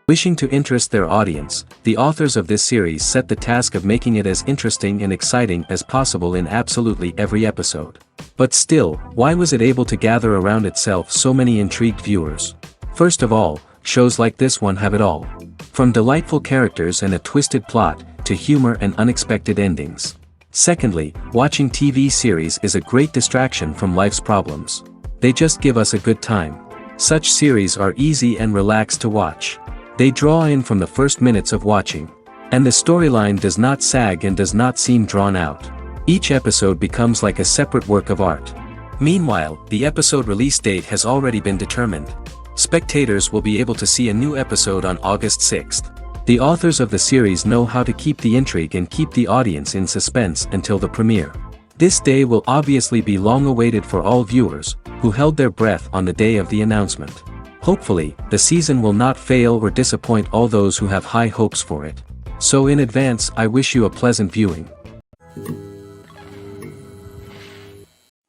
Wishing to interest their audience, the authors of this series set the task of making it as interesting and exciting as possible in absolutely every episode. But still, why was it able to gather around itself so many intrigued viewers? First of all, shows like this one have it all. From delightful characters and a twisted plot, to humor and unexpected endings. Secondly, watching TV series is a great distraction from life's problems. They just give us a good time. Such series are easy and relaxed to watch. They draw in from the first minutes of watching. And the storyline does not sag and does not seem drawn out. Each episode becomes like a separate work of art. Meanwhile, the episode release date has already been determined. Spectators will be able to see a new episode on August 6th. The authors of the series know how to keep the intrigue and keep the audience in suspense until the premiere. This day will obviously be long awaited for all viewers, who held their breath on the day of the announcement. Hopefully, the season will not fail or disappoint all those who have high hopes for it. So in advance, I wish you a pleasant viewing.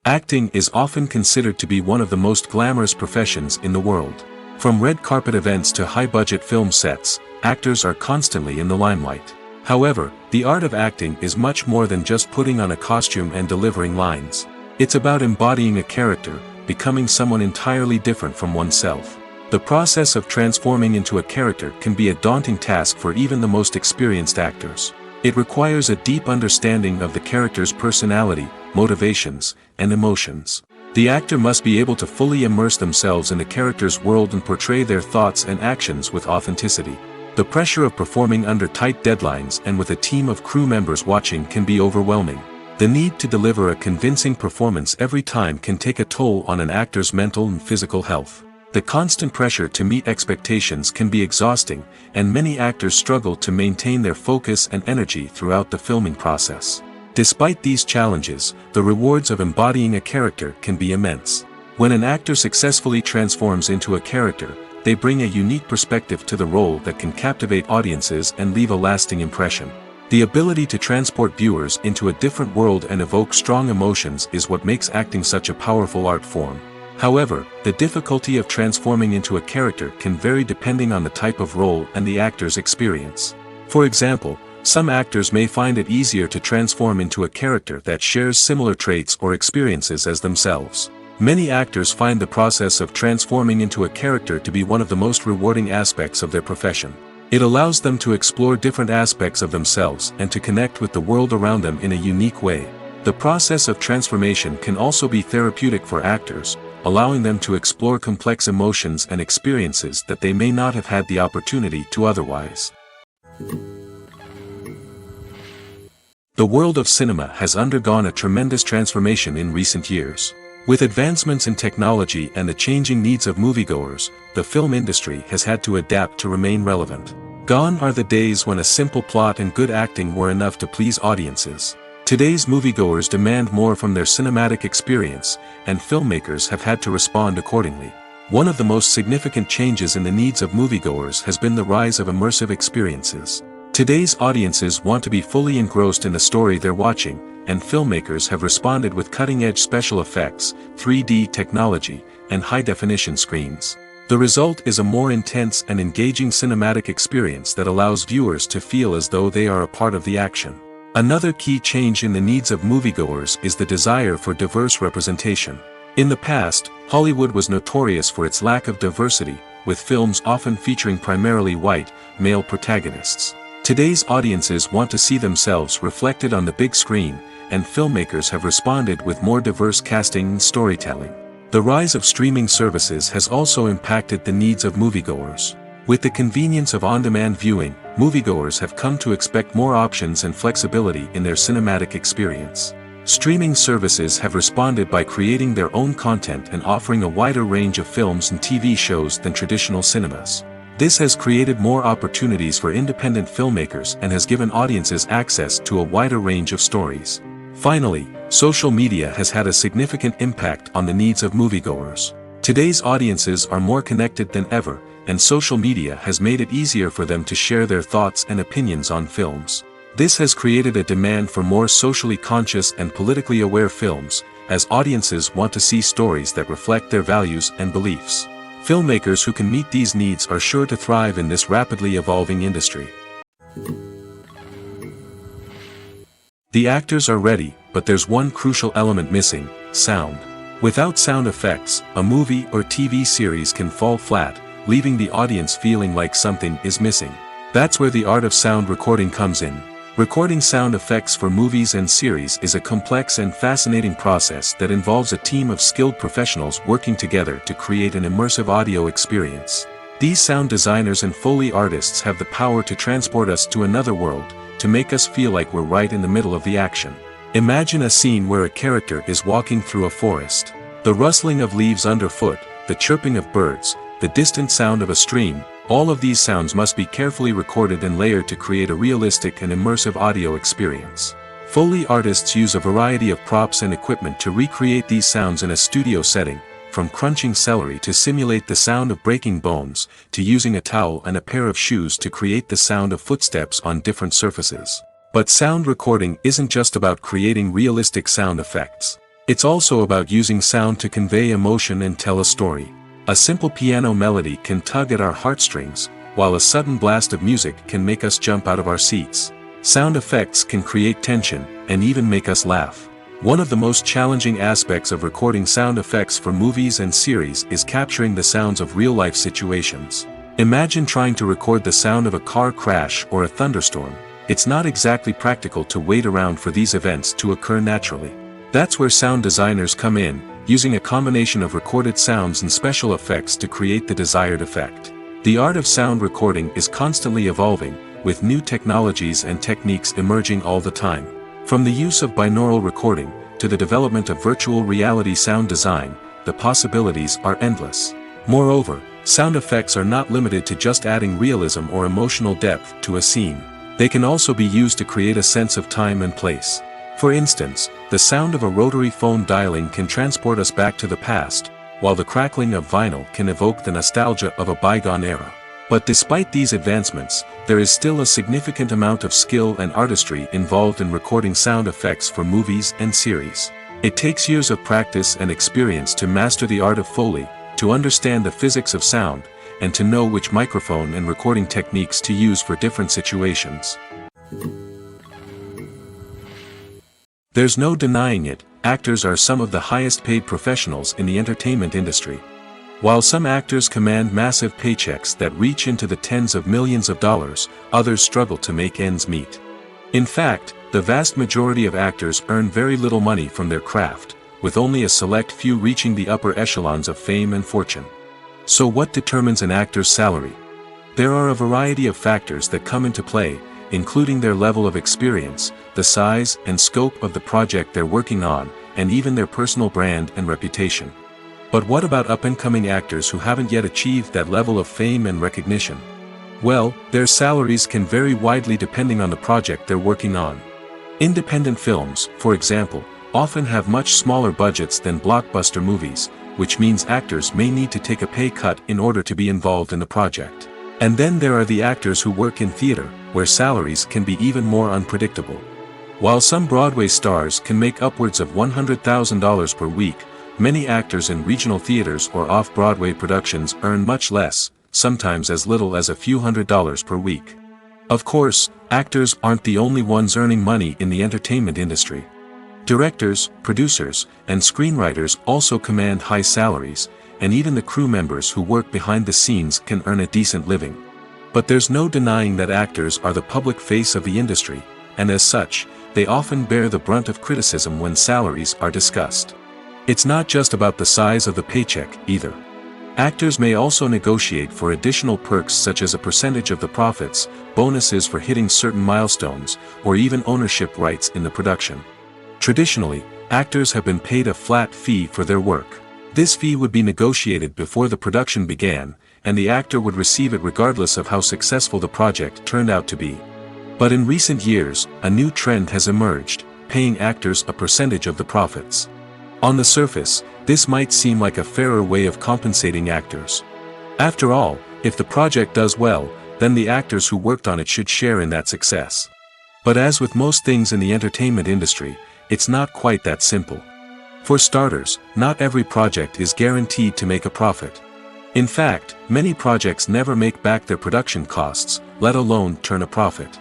Acting is often considered to be one of the most glamorous professions in the world. From red carpet events to high-budget film sets, actors are constantly in the limelight. However, the art of acting is much more than just putting on a costume and delivering lines. It's about embodying a character, becoming someone entirely different from oneself. The process of transforming into a character can be a daunting task for even the most experienced actors. It requires a deep understanding of the character's personality, motivations, and emotions. The actor must be able to fully immerse themselves in the character's world and portray their thoughts and actions with authenticity. The pressure of performing under tight deadlines and with a team of crew members watching can be overwhelming. The need to deliver a convincing performance every time can take a toll on an actor's mental and physical health. The constant pressure to meet expectations can be exhausting, and many actors struggle to maintain their focus and energy throughout the filming process. Despite these challenges, the rewards of embodying a character can be immense. When an actor successfully transforms into a character, they bring a unique perspective to the role that can captivate audiences and leave a lasting impression. The ability to transport viewers into a different world and evoke strong emotions is what makes acting such a powerful art form. However, the difficulty of transforming into a character can vary depending on the type of role and the actor's experience. For example, some actors may find it easier to transform into a character that shares similar traits or experiences as themselves. Many actors find the process of transforming into a character to be one of the most rewarding aspects of their profession. It allows them to explore different aspects of themselves and to connect with the world around them in a unique way. The process of transformation can also be therapeutic for actors, allowing them to explore complex emotions and experiences that they may not have had the opportunity to otherwise. The world of cinema has undergone a tremendous transformation in recent years. With advancements in technology and the changing needs of moviegoers, the film industry has had to adapt to remain relevant. Gone are the days when a simple plot and good acting were enough to please audiences. Today's moviegoers demand more from their cinematic experience, and filmmakers have had to respond accordingly. One of the most significant changes in the needs of moviegoers has been the rise of immersive experiences. Today's audiences want to be fully engrossed in the story they're watching, and filmmakers have responded with cutting-edge special effects, 3D technology, and high-definition screens. The result is a more intense and engaging cinematic experience that allows viewers to feel as though they are a part of the action. Another key change in the needs of moviegoers is the desire for diverse representation. In the past, Hollywood was notorious for its lack of diversity, with films often featuring primarily white, male protagonists. Today's audiences want to see themselves reflected on the big screen, and filmmakers have responded with more diverse casting and storytelling. The rise of streaming services has also impacted the needs of moviegoers. With the convenience of on-demand viewing, moviegoers have come to expect more options and flexibility in their cinematic experience. Streaming services have responded by creating their own content and offering a wider range of films and TV shows than traditional cinemas. This has created more opportunities for independent filmmakers and has given audiences access to a wider range of stories. Finally, social media has had a significant impact on the needs of moviegoers. Today's audiences are more connected than ever, and social media has made it easier for them to share their thoughts and opinions on films. This has created a demand for more socially conscious and politically aware films, as audiences want to see stories that reflect their values and beliefs. Filmmakers who can meet these needs are sure to thrive in this rapidly evolving industry. The actors are ready, but there's one crucial element missing: sound. Without sound effects, a movie or TV series can fall flat, leaving the audience feeling like something is missing. That's where the art of sound recording comes in. Recording sound effects for movies and series is a complex and fascinating process that involves a team of skilled professionals working together to create an immersive audio experience. These sound designers and Foley artists have the power to transport us to another world, to make us feel like we're right in the middle of the action. Imagine a scene where a character is walking through a forest. The rustling of leaves underfoot, the chirping of birds, the distant sound of a stream, all of these sounds must be carefully recorded and layered to create a realistic and immersive audio experience. Foley artists use a variety of props and equipment to recreate these sounds in a studio setting, from crunching celery to simulate the sound of breaking bones, to using a towel and a pair of shoes to create the sound of footsteps on different surfaces. But sound recording isn't just about creating realistic sound effects. It's also about using sound to convey emotion and tell a story. A simple piano melody can tug at our heartstrings, while a sudden blast of music can make us jump out of our seats. Sound effects can create tension, and even make us laugh. One of the most challenging aspects of recording sound effects for movies and series is capturing the sounds of real-life situations. Imagine trying to record the sound of a car crash or a thunderstorm. It's not exactly practical to wait around for these events to occur naturally. That's where sound designers come in, using a combination of recorded sounds and special effects to create the desired effect. The art of sound recording is constantly evolving, with new technologies and techniques emerging all the time. From the use of binaural recording, to the development of virtual reality sound design, the possibilities are endless. Moreover, sound effects are not limited to just adding realism or emotional depth to a scene. They can also be used to create a sense of time and place. For instance, the sound of a rotary phone dialing can transport us back to the past, while the crackling of vinyl can evoke the nostalgia of a bygone era. But despite these advancements, there is still a significant amount of skill and artistry involved in recording sound effects for movies and series. It takes years of practice and experience to master the art of Foley, to understand the physics of sound, and to know which microphone and recording techniques to use for different situations. There's no denying it, actors are some of the highest paid professionals in the entertainment industry. While some actors command massive paychecks that reach into the tens of millions of dollars, others struggle to make ends meet. In fact, the vast majority of actors earn very little money from their craft, with only a select few reaching the upper echelons of fame and fortune. So what determines an actor's salary? There are a variety of factors that come into play, including their level of experience, the size and scope of the project they're working on, and even their personal brand and reputation. But what about up-and-coming actors who haven't yet achieved that level of fame and recognition? Well, their salaries can vary widely depending on the project they're working on. Independent films, for example, often have much smaller budgets than blockbuster movies, which means actors may need to take a pay cut in order to be involved in the project. And then there are the actors who work in theater, where salaries can be even more unpredictable. While some Broadway stars can make upwards of $100,000 per week, many actors in regional theaters or off-Broadway productions earn much less, sometimes as little as a few $100s per week. Of course, actors aren't the only ones earning money in the entertainment industry. Directors, producers, and screenwriters also command high salaries, and even the crew members who work behind the scenes can earn a decent living. But there's no denying that actors are the public face of the industry, and as such, they often bear the brunt of criticism when salaries are discussed. It's not just about the size of the paycheck, either. Actors may also negotiate for additional perks such as a percentage of the profits, bonuses for hitting certain milestones, or even ownership rights in the production. Traditionally, actors have been paid a flat fee for their work. This fee would be negotiated before the production began, and the actor would receive it regardless of how successful the project turned out to be. But in recent years, a new trend has emerged, paying actors a percentage of the profits. On the surface, this might seem like a fairer way of compensating actors. After all, if the project does well, then the actors who worked on it should share in that success. But as with most things in the entertainment industry, it's not quite that simple. For starters, not every project is guaranteed to make a profit. In fact, many projects never make back their production costs, let alone turn a profit.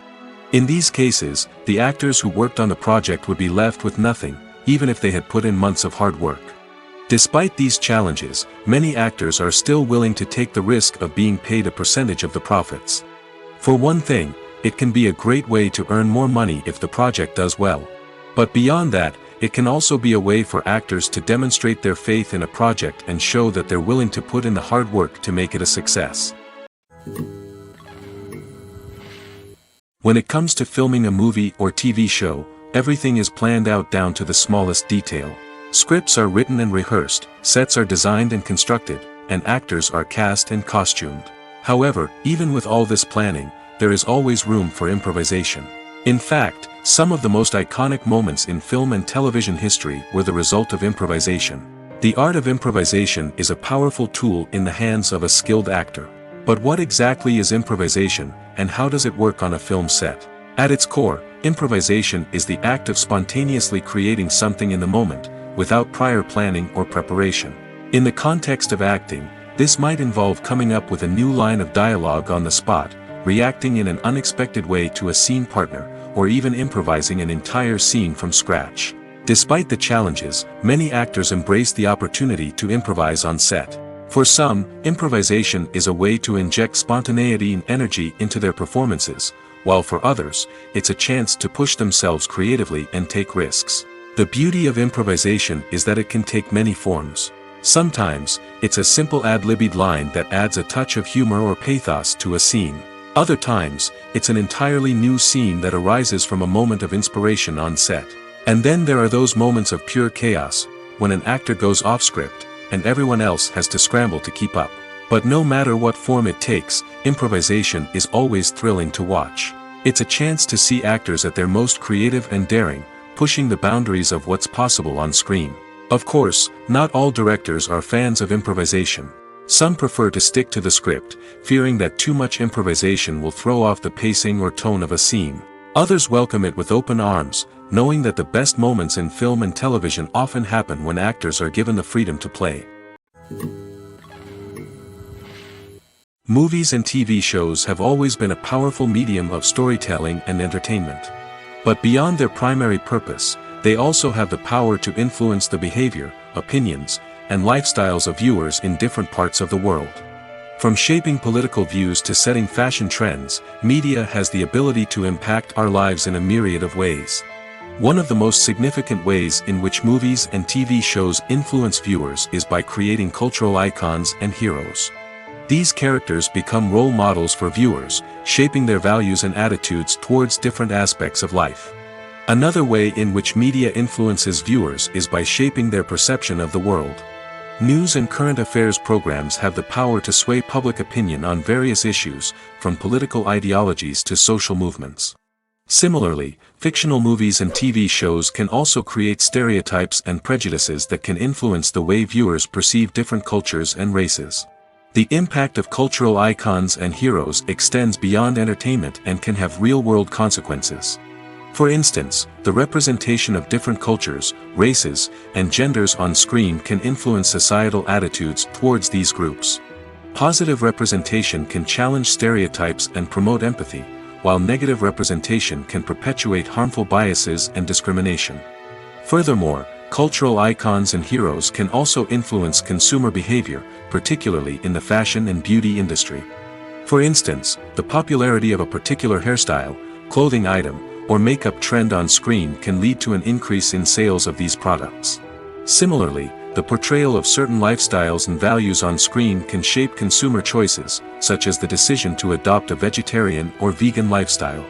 In these cases, the actors who worked on the project would be left with nothing, even if they had put in months of hard work. Despite these challenges, many actors are still willing to take the risk of being paid a percentage of the profits. For one thing, it can be a great way to earn more money if the project does well. But beyond that, it can also be a way for actors to demonstrate their faith in a project and show that they're willing to put in the hard work to make it a success. When it comes to filming a movie or TV show, everything is planned out down to the smallest detail. Scripts are written and rehearsed, sets are designed and constructed, and actors are cast and costumed. However, even with all this planning, there is always room for improvisation. In fact, some of the most iconic moments in film and television history were the result of improvisation. The art of improvisation is a powerful tool in the hands of a skilled actor. But what exactly is improvisation, and how does it work on a film set? At its core, improvisation is the act of spontaneously creating something in the moment, without prior planning or preparation. In the context of acting, this might involve coming up with a new line of dialogue on the spot, reacting in an unexpected way to a scene partner, or even improvising an entire scene from scratch. Despite the challenges, many actors embrace the opportunity to improvise on set. For some, improvisation is a way to inject spontaneity and energy into their performances, while for others, it's a chance to push themselves creatively and take risks. The beauty of improvisation is that it can take many forms. Sometimes, it's a simple ad-libbed line that adds a touch of humor or pathos to a scene. Other times, it's an entirely new scene that arises from a moment of inspiration on set. And then there are those moments of pure chaos, when an actor goes off script, and everyone else has to scramble to keep up. But no matter what form it takes, improvisation is always thrilling to watch. It's a chance to see actors at their most creative and daring, pushing the boundaries of what's possible on screen. Of course, not all directors are fans of improvisation. Some prefer to stick to the script, fearing that too much improvisation will throw off the pacing or tone of a scene. Others welcome it with open arms, knowing that the best moments in film and television often happen when actors are given the freedom to play. Movies and TV shows have always been a powerful medium of storytelling and entertainment. But beyond their primary purpose, they also have the power to influence the behavior, opinions, and lifestyles of viewers in different parts of the world. From shaping political views to setting fashion trends, media has the ability to impact our lives in a myriad of ways. One of the most significant ways in which movies and TV shows influence viewers is by creating cultural icons and heroes. These characters become role models for viewers, shaping their values and attitudes towards different aspects of life. Another way in which media influences viewers is by shaping their perception of the world. News and current affairs programs have the power to sway public opinion on various issues, from political ideologies to social movements. Similarly, fictional movies and TV shows can also create stereotypes and prejudices that can influence the way viewers perceive different cultures and races. The impact of cultural icons and heroes extends beyond entertainment and can have real-world consequences. For instance, the representation of different cultures, races, and genders on screen can influence societal attitudes towards these groups. Positive representation can challenge stereotypes and promote empathy, while negative representation can perpetuate harmful biases and discrimination. Furthermore, cultural icons and heroes can also influence consumer behavior, particularly in the fashion and beauty industry. For instance, the popularity of a particular hairstyle, clothing item, or makeup trend on screen can lead to an increase in sales of these products. Similarly, the portrayal of certain lifestyles and values on screen can shape consumer choices, such as the decision to adopt a vegetarian or vegan lifestyle.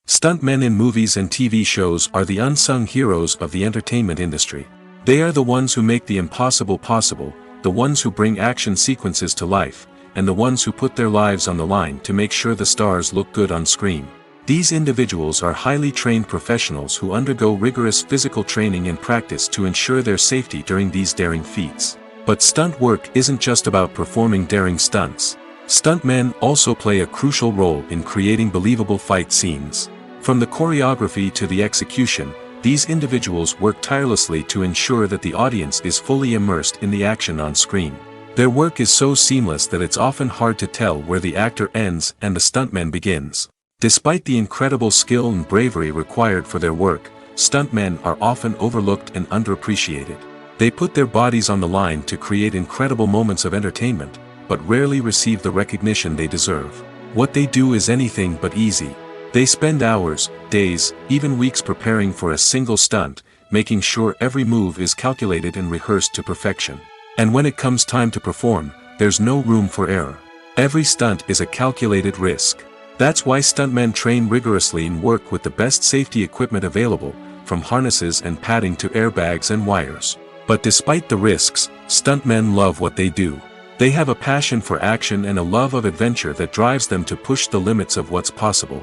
Stuntmen in movies and TV shows are the unsung heroes of the entertainment industry. They are the ones who make the impossible possible, the ones who bring action sequences to life, and the ones who put their lives on the line to make sure the stars look good on screen. These individuals are highly trained professionals who undergo rigorous physical training and practice to ensure their safety during these daring feats. But stunt work isn't just about performing daring stunts. Stuntmen also play a crucial role in creating believable fight scenes. From the choreography to the execution, these individuals work tirelessly to ensure that the audience is fully immersed in the action on screen. Their work is so seamless that it's often hard to tell where the actor ends and the stuntman begins. Despite the incredible skill and bravery required for their work, stuntmen are often overlooked and underappreciated. They put their bodies on the line to create incredible moments of entertainment, but rarely receive the recognition they deserve. What they do is anything but easy. They spend hours, days, even weeks preparing for a single stunt, making sure every move is calculated and rehearsed to perfection. And when it comes time to perform, there's no room for error. Every stunt is a calculated risk. That's why stuntmen train rigorously and work with the best safety equipment available, from harnesses and padding to airbags and wires. But despite the risks, stuntmen love what they do. They have a passion for action and a love of adventure that drives them to push the limits of what's possible.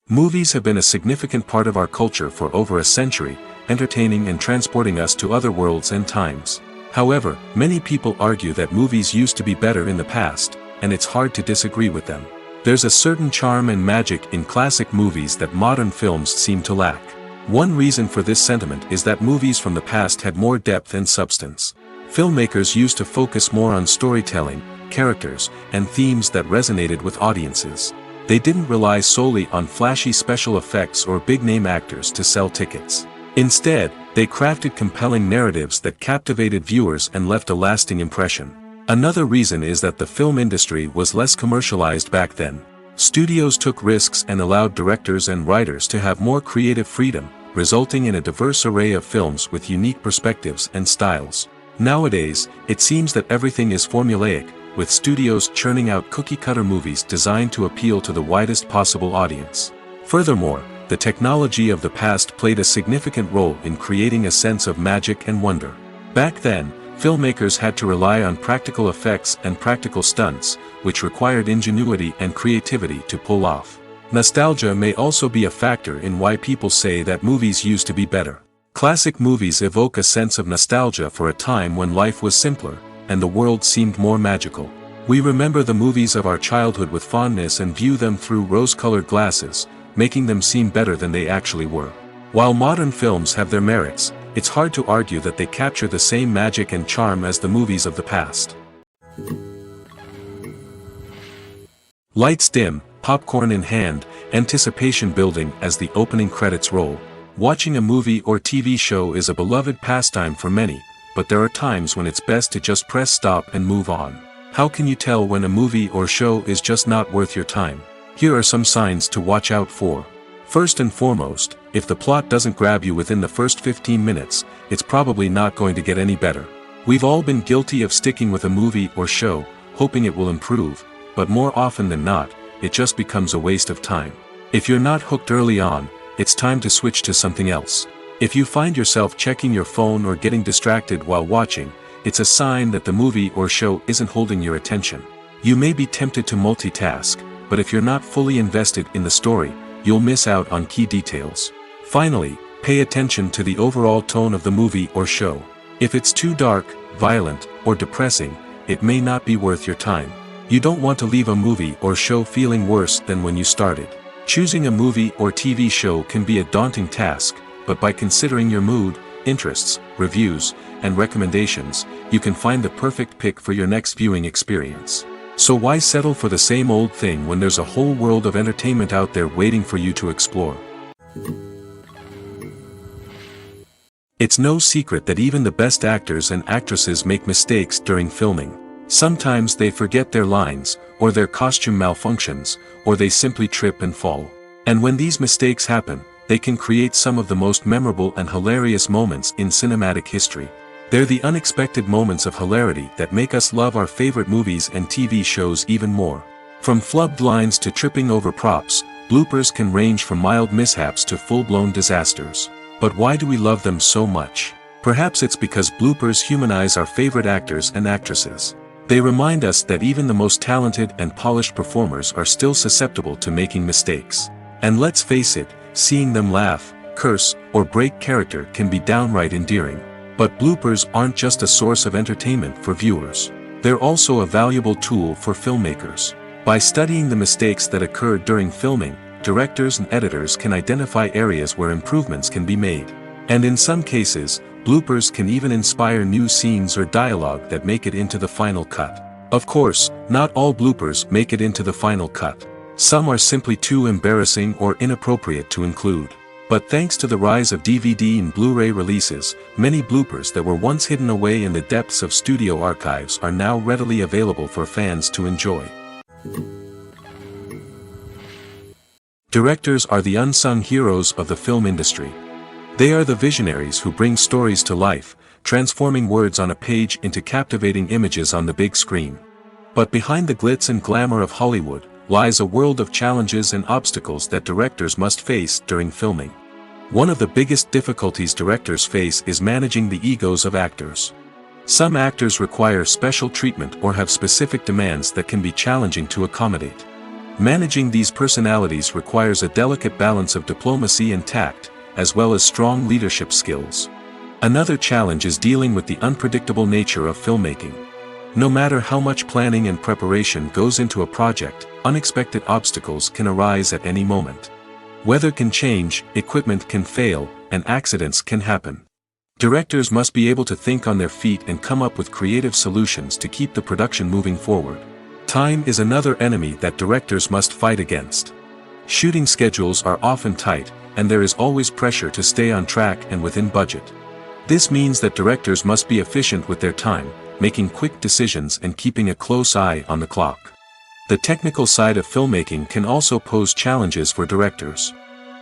Movies have been a significant part of our culture for over a century, entertaining and transporting us to other worlds and times. However, many people argue that movies used to be better in the past, and it's hard to disagree with them. There's a certain charm and magic in classic movies that modern films seem to lack. One reason for this sentiment is that movies from the past had more depth and substance. Filmmakers used to focus more on storytelling, characters, and themes that resonated with audiences. They didn't rely solely on flashy special effects or big-name actors to sell tickets. Instead, they crafted compelling narratives that captivated viewers and left a lasting impression. Another reason is that the film industry was less commercialized back then. Studios took risks and allowed directors and writers to have more creative freedom, resulting in a diverse array of films with unique perspectives and styles. Nowadays, it seems that everything is formulaic, with studios churning out cookie-cutter movies designed to appeal to the widest possible audience. Furthermore, the technology of the past played a significant role in creating a sense of magic and wonder. Back then, filmmakers had to rely on practical effects and practical stunts, which required ingenuity and creativity to pull off. Nostalgia may also be a factor in why people say that movies used to be better. Classic movies evoke a sense of nostalgia for a time when life was simpler, and the world seemed more magical. We remember the movies of our childhood with fondness and view them through rose-colored glasses, making them seem better than they actually were. While modern films have their merits, it's hard to argue that they capture the same magic and charm as the movies of the past. Lights dim, popcorn in hand, anticipation building as the opening credits roll. Watching a movie or TV show is a beloved pastime for many, but there are times when it's best to just press stop and move on. How can you tell when a movie or show is just not worth your time? Here are some signs to watch out for. First and foremost, if the plot doesn't grab you within the first 15 minutes, it's probably not going to get any better. We've all been guilty of sticking with a movie or show, hoping it will improve, but more often than not, it just becomes a waste of time. If you're not hooked early on, it's time to switch to something else. If you find yourself checking your phone or getting distracted while watching, it's a sign that the movie or show isn't holding your attention. You may be tempted to multitask, but if you're not fully invested in the story, you'll miss out on key details. Finally, pay attention to the overall tone of the movie or show. If it's too dark, violent, or depressing, it may not be worth your time. You don't want to leave a movie or show feeling worse than when you started. Choosing a movie or TV show can be a daunting task, but by considering your mood, interests, reviews, and recommendations, you can find the perfect pick for your next viewing experience. So why settle for the same old thing when there's a whole world of entertainment out there waiting for you to explore? It's no secret that even the best actors and actresses make mistakes during filming. Sometimes they forget their lines, or their costume malfunctions, or they simply trip and fall. And when these mistakes happen, they can create some of the most memorable and hilarious moments in cinematic history. They're the unexpected moments of hilarity that make us love our favorite movies and TV shows even more. From flubbed lines to tripping over props, bloopers can range from mild mishaps to full-blown disasters. But why do we love them so much? Perhaps it's because bloopers humanize our favorite actors and actresses. They remind us that even the most talented and polished performers are still susceptible to making mistakes. And let's face it, seeing them laugh, curse, or break character can be downright endearing. But bloopers aren't just a source of entertainment for viewers. They're also a valuable tool for filmmakers. By studying the mistakes that occurred during filming, directors and editors can identify areas where improvements can be made. And in some cases, bloopers can even inspire new scenes or dialogue that make it into the final cut. Of course, not all bloopers make it into the final cut. Some are simply too embarrassing or inappropriate to include. But thanks to the rise of DVD and Blu-ray releases, many bloopers that were once hidden away in the depths of studio archives are now readily available for fans to enjoy. Directors are the unsung heroes of the film industry. They are the visionaries who bring stories to life, transforming words on a page into captivating images on the big screen. But behind the glitz and glamour of Hollywood lies a world of challenges and obstacles that directors must face during filming. One of the biggest difficulties directors face is managing the egos of actors. Some actors require special treatment or have specific demands that can be challenging to accommodate. Managing these personalities requires a delicate balance of diplomacy and tact, as well as strong leadership skills. Another challenge is dealing with the unpredictable nature of filmmaking. No matter how much planning and preparation goes into a project, unexpected obstacles can arise at any moment. Weather can change, equipment can fail, and accidents can happen. Directors must be able to think on their feet and come up with creative solutions to keep the production moving forward. Time is another enemy that directors must fight against. Shooting schedules are often tight, and there is always pressure to stay on track and within budget. This means that directors must be efficient with their time, making quick decisions and keeping a close eye on the clock. The technical side of filmmaking can also pose challenges for directors.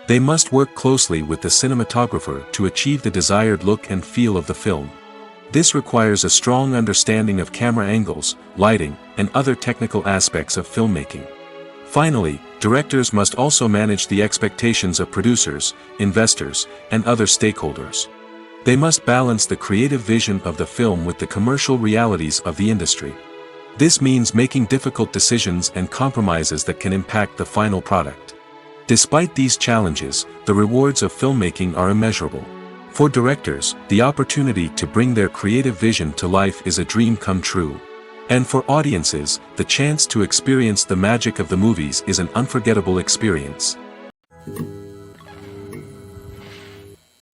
They must work closely with the cinematographer to achieve the desired look and feel of the film. This requires a strong understanding of camera angles, lighting, and other technical aspects of filmmaking. Finally, directors must also manage the expectations of producers, investors, and other stakeholders. They must balance the creative vision of the film with the commercial realities of the industry. This means making difficult decisions and compromises that can impact the final product. Despite these challenges, the rewards of filmmaking are immeasurable. For directors, the opportunity to bring their creative vision to life is a dream come true. And for audiences, the chance to experience the magic of the movies is an unforgettable experience.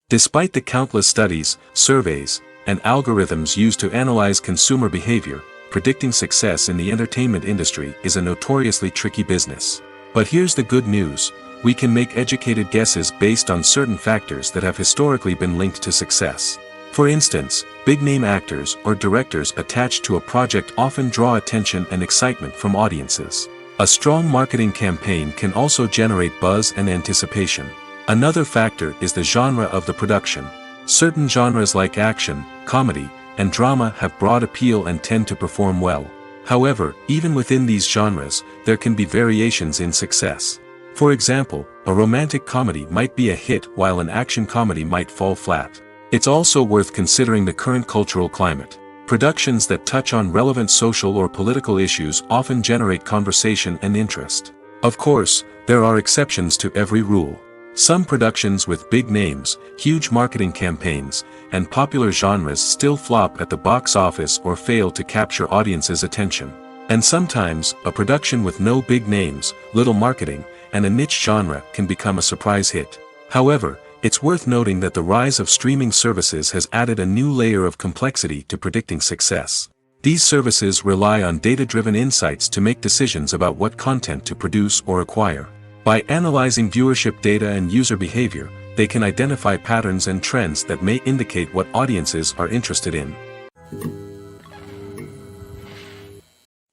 Despite the countless studies, surveys, and algorithms used to analyze consumer behavior, predicting success in the entertainment industry is a notoriously tricky business. But here's the good news: we can make educated guesses based on certain factors that have historically been linked to success. For instance, big-name actors or directors attached to a project often draw attention and excitement from audiences. A strong marketing campaign can also generate buzz and anticipation. Another factor is the genre of the production. Certain genres like action, comedy, and drama have broad appeal and tend to perform well. However, even within these genres, there can be variations in success. For example, a romantic comedy might be a hit while an action comedy might fall flat. It's also worth considering the current cultural climate. Productions that touch on relevant social or political issues often generate conversation and interest. Of course, there are exceptions to every rule. Some productions with big names, huge marketing campaigns, and popular genres still flop at the box office or fail to capture audiences' attention. And sometimes, a production with no big names, little marketing, and a niche genre can become a surprise hit. However, it's worth noting that the rise of streaming services has added a new layer of complexity to predicting success. These services rely on data-driven insights to make decisions about what content to produce or acquire. By analyzing viewership data and user behavior, they can identify patterns and trends that may indicate what audiences are interested in.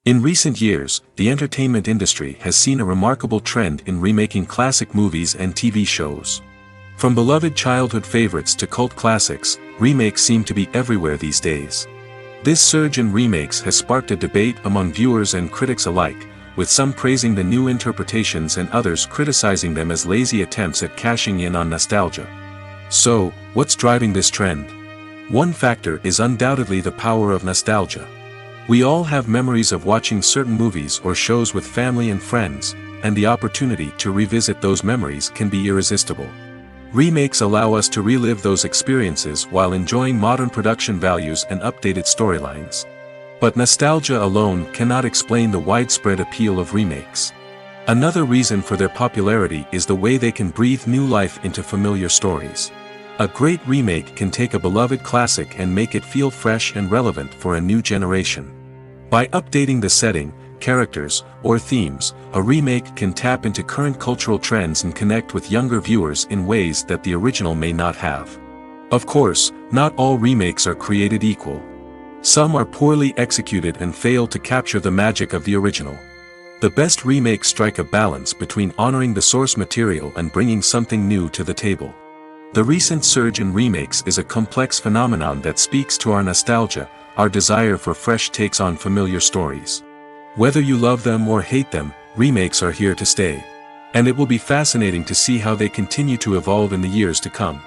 In recent years, the entertainment industry has seen a remarkable trend in remaking classic movies and TV shows. From beloved childhood favorites to cult classics, remakes seem to be everywhere these days. This surge in remakes has sparked a debate among viewers and critics alike, with some praising the new interpretations and others criticizing them as lazy attempts at cashing in on nostalgia. So, what's driving this trend? One factor is undoubtedly the power of nostalgia. We all have memories of watching certain movies or shows with family and friends, and the opportunity to revisit those memories can be irresistible. Remakes allow us to relive those experiences while enjoying modern production values and updated storylines. But nostalgia alone cannot explain the widespread appeal of remakes. Another reason for their popularity is the way they can breathe new life into familiar stories. A great remake can take a beloved classic and make it feel fresh and relevant for a new generation. By updating the setting, characters, or themes, a remake can tap into current cultural trends and connect with younger viewers in ways that the original may not have. Of course, not all remakes are created equal. Some are poorly executed and fail to capture the magic of the original. The best remakes strike a balance between honoring the source material and bringing something new to the table. The recent surge in remakes is a complex phenomenon that speaks to our nostalgia, our desire for fresh takes on familiar stories. Whether you love them or hate them, remakes are here to stay. And it will be fascinating to see how they continue to evolve in the years to come.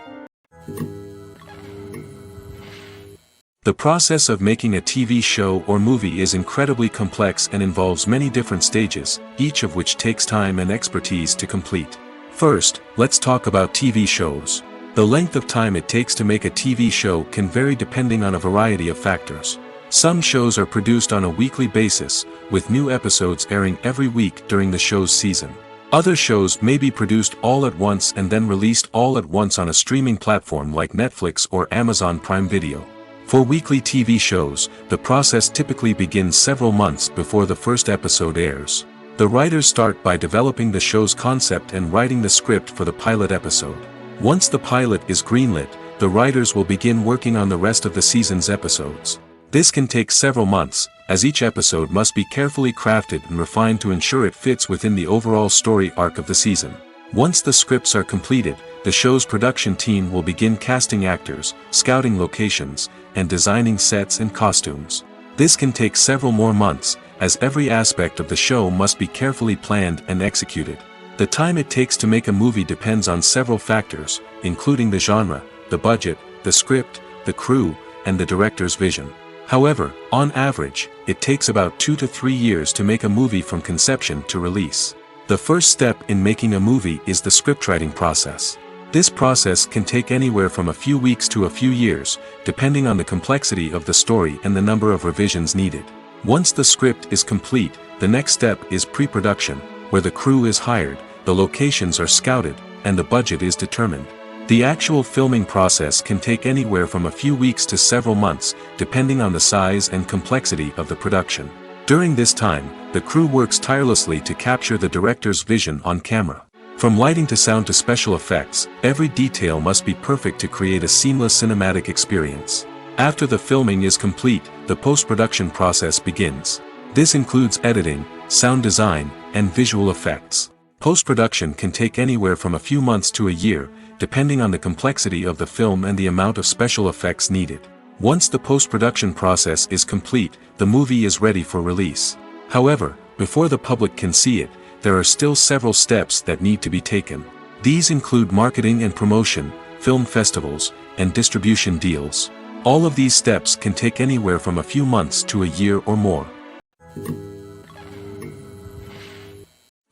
The process of making a TV show or movie is incredibly complex and involves many different stages, each of which takes time and expertise to complete. First, let's talk about TV shows. The length of time it takes to make a TV show can vary depending on a variety of factors. Some shows are produced on a weekly basis, with new episodes airing every week during the show's season. Other shows may be produced all at once and then released all at once on a streaming platform like Netflix or Amazon Prime Video. For weekly TV shows, the process typically begins several months before the first episode airs. The writers start by developing the show's concept and writing the script for the pilot episode. Once the pilot is greenlit, the writers will begin working on the rest of the season's episodes. This can take several months, as each episode must be carefully crafted and refined to ensure it fits within the overall story arc of the season. Once the scripts are completed, the show's production team will begin casting actors, scouting locations, and designing sets and costumes. This can take several more months, as every aspect of the show must be carefully planned and executed. The time it takes to make a movie depends on several factors, including the genre, the budget, the script, the crew, and the director's vision. However, on average, it takes about 2 to 3 years to make a movie from conception to release. The first step in making a movie is the scriptwriting process. This process can take anywhere from a few weeks to a few years, depending on the complexity of the story and the number of revisions needed. Once the script is complete, the next step is pre-production, where the crew is hired, the locations are scouted, and the budget is determined. The actual filming process can take anywhere from a few weeks to several months, depending on the size and complexity of the production. During this time, the crew works tirelessly to capture the director's vision on camera. From lighting to sound to special effects, every detail must be perfect to create a seamless cinematic experience. After the filming is complete, the post-production process begins. This includes editing, sound design, and visual effects. Post-production can take anywhere from a few months to a year, depending on the complexity of the film and the amount of special effects needed. Once the post-production process is complete, the movie is ready for release. However, before the public can see it, there are still several steps that need to be taken. These include marketing and promotion, film festivals, and distribution deals. All of these steps can take anywhere from a few months to a year or more.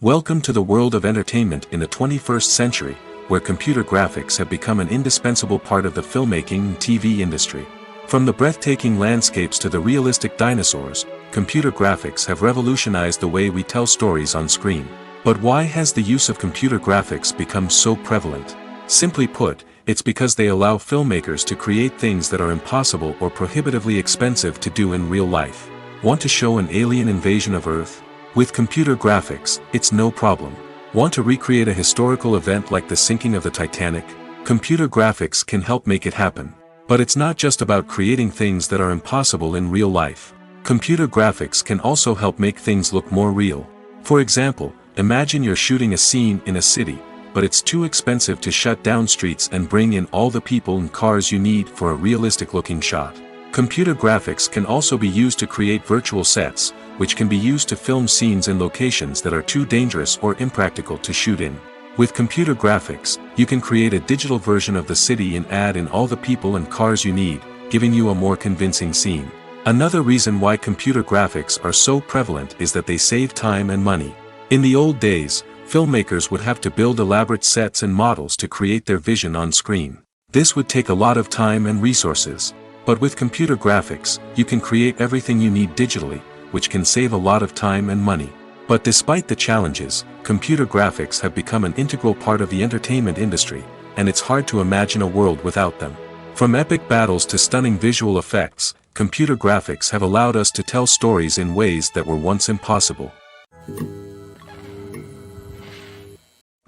Welcome to the world of entertainment in the 21st century, where computer graphics have become an indispensable part of the filmmaking and TV industry. From the breathtaking landscapes to the realistic dinosaurs, computer graphics have revolutionized the way we tell stories on screen. But why has the use of computer graphics become so prevalent? Simply put, it's because they allow filmmakers to create things that are impossible or prohibitively expensive to do in real life. Want to show an alien invasion of Earth? With computer graphics, it's no problem. Want to recreate a historical event like the sinking of the Titanic? Computer graphics can help make it happen. But it's not just about creating things that are impossible in real life. Computer graphics can also help make things look more real. For example, imagine you're shooting a scene in a city, but it's too expensive to shut down streets and bring in all the people and cars you need for a realistic-looking shot. Computer graphics can also be used to create virtual sets, which can be used to film scenes in locations that are too dangerous or impractical to shoot in. With computer graphics, you can create a digital version of the city and add in all the people and cars you need, giving you a more convincing scene. Another reason why computer graphics are so prevalent is that they save time and money. In the old days, filmmakers would have to build elaborate sets and models to create their vision on screen. This would take a lot of time and resources. But with computer graphics, you can create everything you need digitally, which can save a lot of time and money. But despite the challenges, computer graphics have become an integral part of the entertainment industry, and it's hard to imagine a world without them. From epic battles to stunning visual effects, computer graphics have allowed us to tell stories in ways that were once impossible.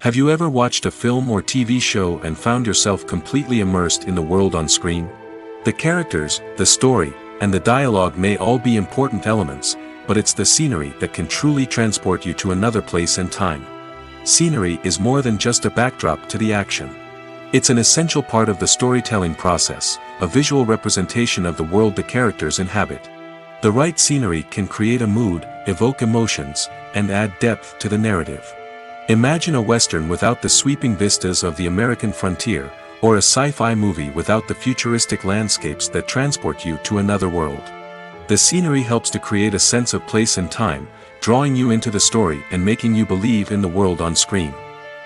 Have you ever watched a film or TV show and found yourself completely immersed in the world on screen? The characters, the story, and the dialogue may all be important elements, but it's the scenery that can truly transport you to another place and time. Scenery is more than just a backdrop to the action. It's an essential part of the storytelling process, a visual representation of the world the characters inhabit. The right scenery can create a mood, evoke emotions, and add depth to the narrative. Imagine a Western without the sweeping vistas of the American frontier, or a sci-fi movie without the futuristic landscapes that transport you to another world. The scenery helps to create a sense of place and time, drawing you into the story and making you believe in the world on screen.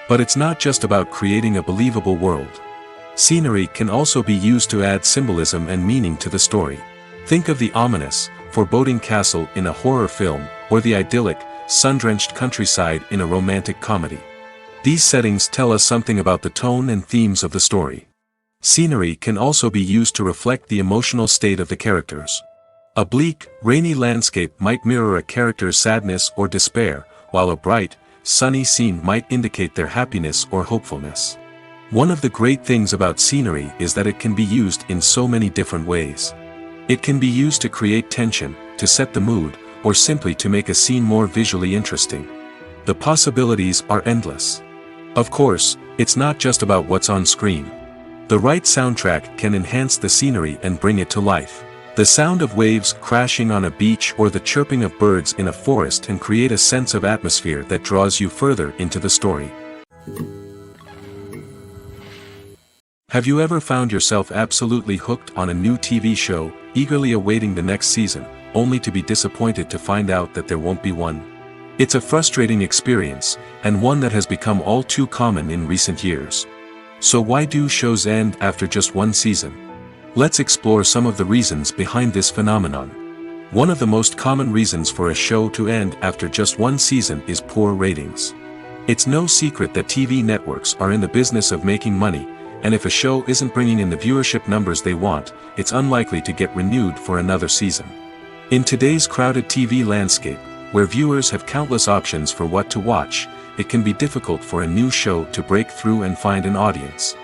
But it's not just about creating a believable world. Scenery can also be used to add symbolism and meaning to the story. Think of the ominous, foreboding castle in a horror film, or the idyllic, sun-drenched countryside in a romantic comedy. These settings tell us something about the tone and themes of the story. Scenery can also be used to reflect the emotional state of the characters. A bleak, rainy landscape might mirror a character's sadness or despair, while a bright, sunny scene might indicate their happiness or hopefulness. One of the great things about scenery is that it can be used in so many different ways. It can be used to create tension, to set the mood, or simply to make a scene more visually interesting. The possibilities are endless. Of course, it's not just about what's on screen. The right soundtrack can enhance the scenery and bring it to life. The sound of waves crashing on a beach or the chirping of birds in a forest can create a sense of atmosphere that draws you further into the story. Have you ever found yourself absolutely hooked on a new TV show, eagerly awaiting the next season, only to be disappointed to find out that there won't be one? It's a frustrating experience, and one that has become all too common in recent years. So why do shows end after just one season? Let's explore some of the reasons behind this phenomenon. One of the most common reasons for a show to end after just one season is poor ratings. It's no secret that TV networks are in the business of making money, and if a show isn't bringing in the viewership numbers they want, it's unlikely to get renewed for another season. In today's crowded TV landscape, where viewers have countless options for what to watch, it can be difficult for a new show to break through and find an audience.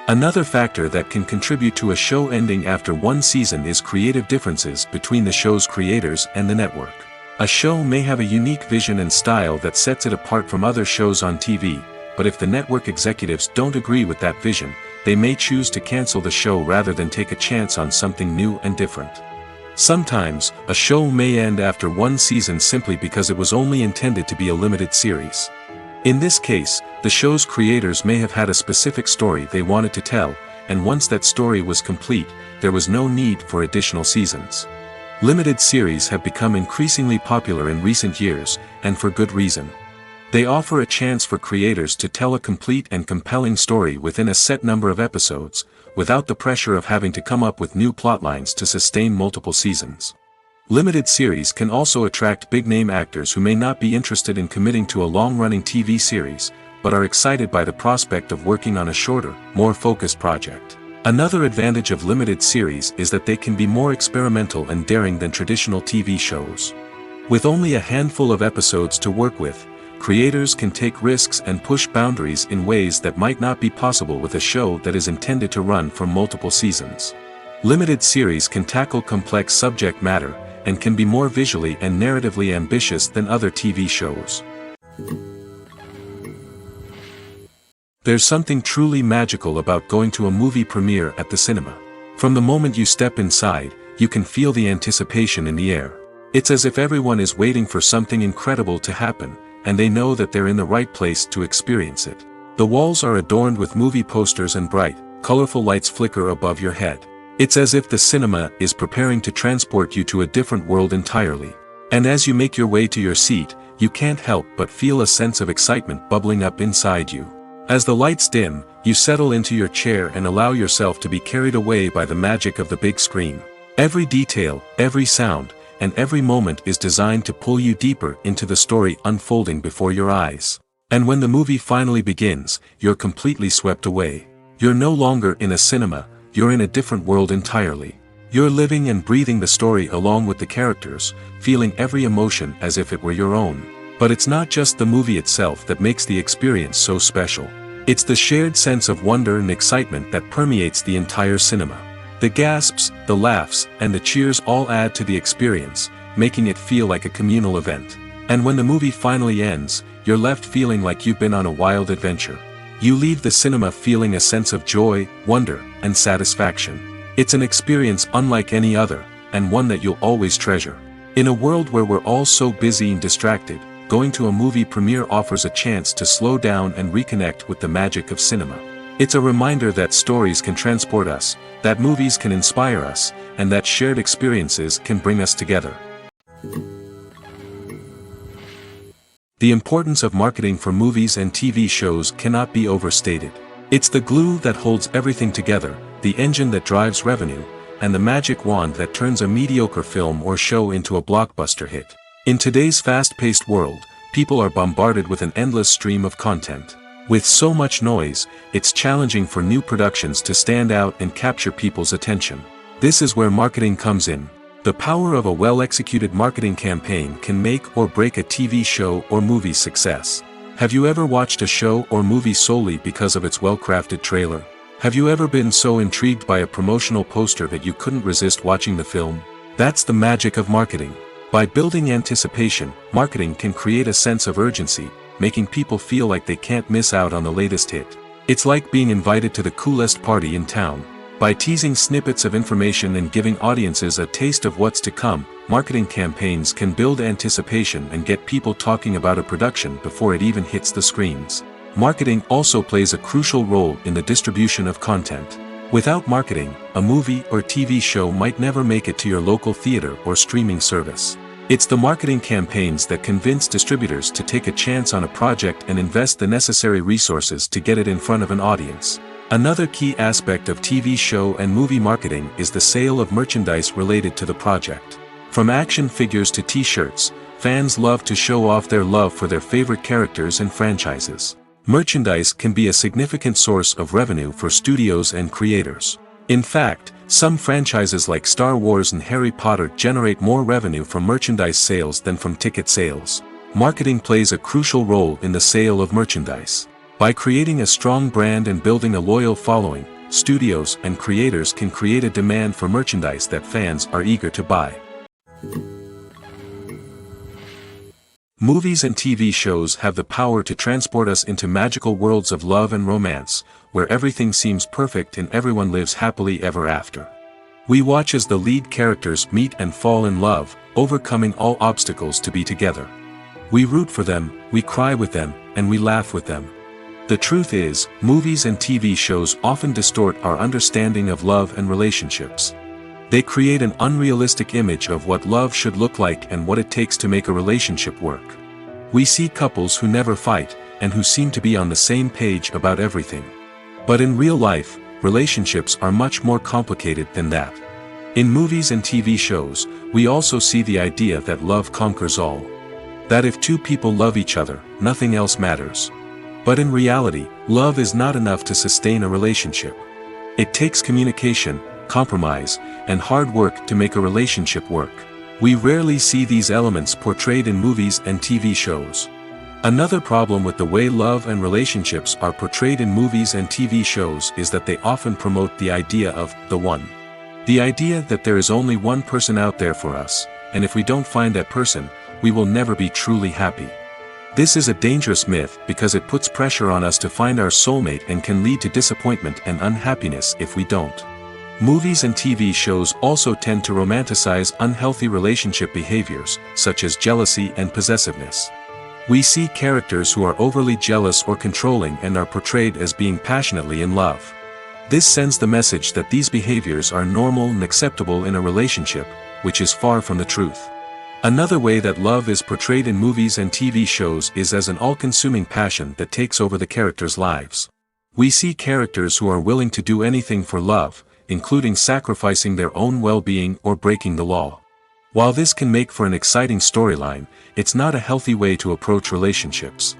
Another factor that can contribute to a show ending after one season is creative differences between the show's creators and the network. A show may have a unique vision and style that sets it apart from other shows on TV, but if the network executives don't agree with that vision, they may choose to cancel the show rather than take a chance on something new and different. Sometimes, a show may end after one season simply because it was only intended to be a limited series. In this case, the show's creators may have had a specific story they wanted to tell, and once that story was complete, there was no need for additional seasons. Limited series have become increasingly popular in recent years, and for good reason. They offer a chance for creators to tell a complete and compelling story within a set number of episodes, without the pressure of having to come up with new plotlines to sustain multiple seasons. Limited series can also attract big-name actors who may not be interested in committing to a long-running TV series, but are excited by the prospect of working on a shorter, more focused project. Another advantage of limited series is that they can be more experimental and daring than traditional TV shows. With only a handful of episodes to work with, creators can take risks and push boundaries in ways that might not be possible with a show that is intended to run for multiple seasons. Limited series can tackle complex subject matter, and can be more visually and narratively ambitious than other TV shows. There's something truly magical about going to a movie premiere at the cinema. From the moment you step inside, you can feel the anticipation in the air. It's as if everyone is waiting for something incredible to happen, and they know that they're in the right place to experience it. The walls are adorned with movie posters and bright, colorful lights flicker above your head. It's as if the cinema is preparing to transport you to a different world entirely. And as you make your way to your seat, you can't help but feel a sense of excitement bubbling up inside you. As the lights dim, you settle into your chair and allow yourself to be carried away by the magic of the big screen. Every detail, every sound, and every moment is designed to pull you deeper into the story unfolding before your eyes. And when the movie finally begins, you're completely swept away. You're no longer in a cinema, you're in a different world entirely. You're living and breathing the story along with the characters, feeling every emotion as if it were your own. But it's not just the movie itself that makes the experience so special. It's the shared sense of wonder and excitement that permeates the entire cinema. The gasps, the laughs, and the cheers all add to the experience, making it feel like a communal event. And when the movie finally ends, you're left feeling like you've been on a wild adventure. You leave the cinema feeling a sense of joy, wonder, and satisfaction. It's an experience unlike any other, and one that you'll always treasure. In a world where we're all so busy and distracted, going to a movie premiere offers a chance to slow down and reconnect with the magic of cinema. It's a reminder that stories can transport us, that movies can inspire us, and that shared experiences can bring us together. The importance of marketing for movies and TV shows cannot be overstated. It's the glue that holds everything together, the engine that drives revenue, and the magic wand that turns a mediocre film or show into a blockbuster hit. In today's fast-paced world, people are bombarded with an endless stream of content. With so much noise, it's challenging for new productions to stand out and capture people's attention. This is where marketing comes in. The power of a well-executed marketing campaign can make or break a TV show or movie's success. Have you ever watched a show or movie solely because of its well-crafted trailer? Have you ever been so intrigued by a promotional poster that you couldn't resist watching the film? That's the magic of marketing. By building anticipation, marketing can create a sense of urgency, making people feel like they can't miss out on the latest hit. It's like being invited to the coolest party in town. By teasing snippets of information and giving audiences a taste of what's to come, marketing campaigns can build anticipation and get people talking about a production before it even hits the screens. Marketing also plays a crucial role in the distribution of content. Without marketing, a movie or TV show might never make it to your local theater or streaming service. It's the marketing campaigns that convince distributors to take a chance on a project and invest the necessary resources to get it in front of an audience. Another key aspect of TV show and movie marketing is the sale of merchandise related to the project. From action figures to t-shirts, fans love to show off their love for their favorite characters and franchises. Merchandise can be a significant source of revenue for studios and creators. In fact, some franchises like Star Wars and Harry Potter generate more revenue from merchandise sales than from ticket sales. Marketing plays a crucial role in the sale of merchandise. By creating a strong brand and building a loyal following, studios and creators can create a demand for merchandise that fans are eager to buy. Movies and TV shows have the power to transport us into magical worlds of love and romance, where everything seems perfect and everyone lives happily ever after. We watch as the lead characters meet and fall in love, overcoming all obstacles to be together. We root for them, we cry with them, and we laugh with them. The truth is, movies and TV shows often distort our understanding of love and relationships. They create an unrealistic image of what love should look like and what it takes to make a relationship work. We see couples who never fight, and who seem to be on the same page about everything. But in real life, relationships are much more complicated than that. In movies and TV shows, we also see the idea that love conquers all. That if two people love each other, nothing else matters. But in reality, love is not enough to sustain a relationship. It takes communication, compromise, and hard work to make a relationship work. We rarely see these elements portrayed in movies and TV shows. Another problem with the way love and relationships are portrayed in movies and TV shows is that they often promote the idea of the one. The idea that there is only one person out there for us, and if we don't find that person, we will never be truly happy. This is a dangerous myth because it puts pressure on us to find our soulmate and can lead to disappointment and unhappiness if we don't. Movies and TV shows also tend to romanticize unhealthy relationship behaviors, such as jealousy and possessiveness. We see characters who are overly jealous or controlling and are portrayed as being passionately in love. This sends the message that these behaviors are normal and acceptable in a relationship, which is far from the truth. Another way that love is portrayed in movies and TV shows is as an all-consuming passion that takes over the characters' lives. We see characters who are willing to do anything for love, including sacrificing their own well-being or breaking the law. While this can make for an exciting storyline, it's not a healthy way to approach relationships.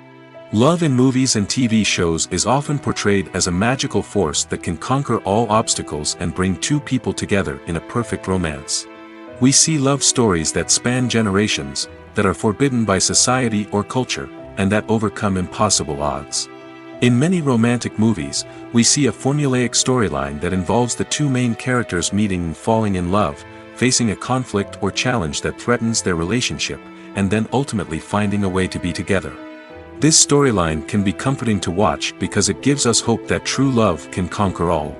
Love in movies and TV shows is often portrayed as a magical force that can conquer all obstacles and bring two people together in a perfect romance. We see love stories that span generations, that are forbidden by society or culture, and that overcome impossible odds. In many romantic movies, we see a formulaic storyline that involves the two main characters meeting and falling in love, facing a conflict or challenge that threatens their relationship, and then ultimately finding a way to be together. This storyline can be comforting to watch because it gives us hope that true love can conquer all.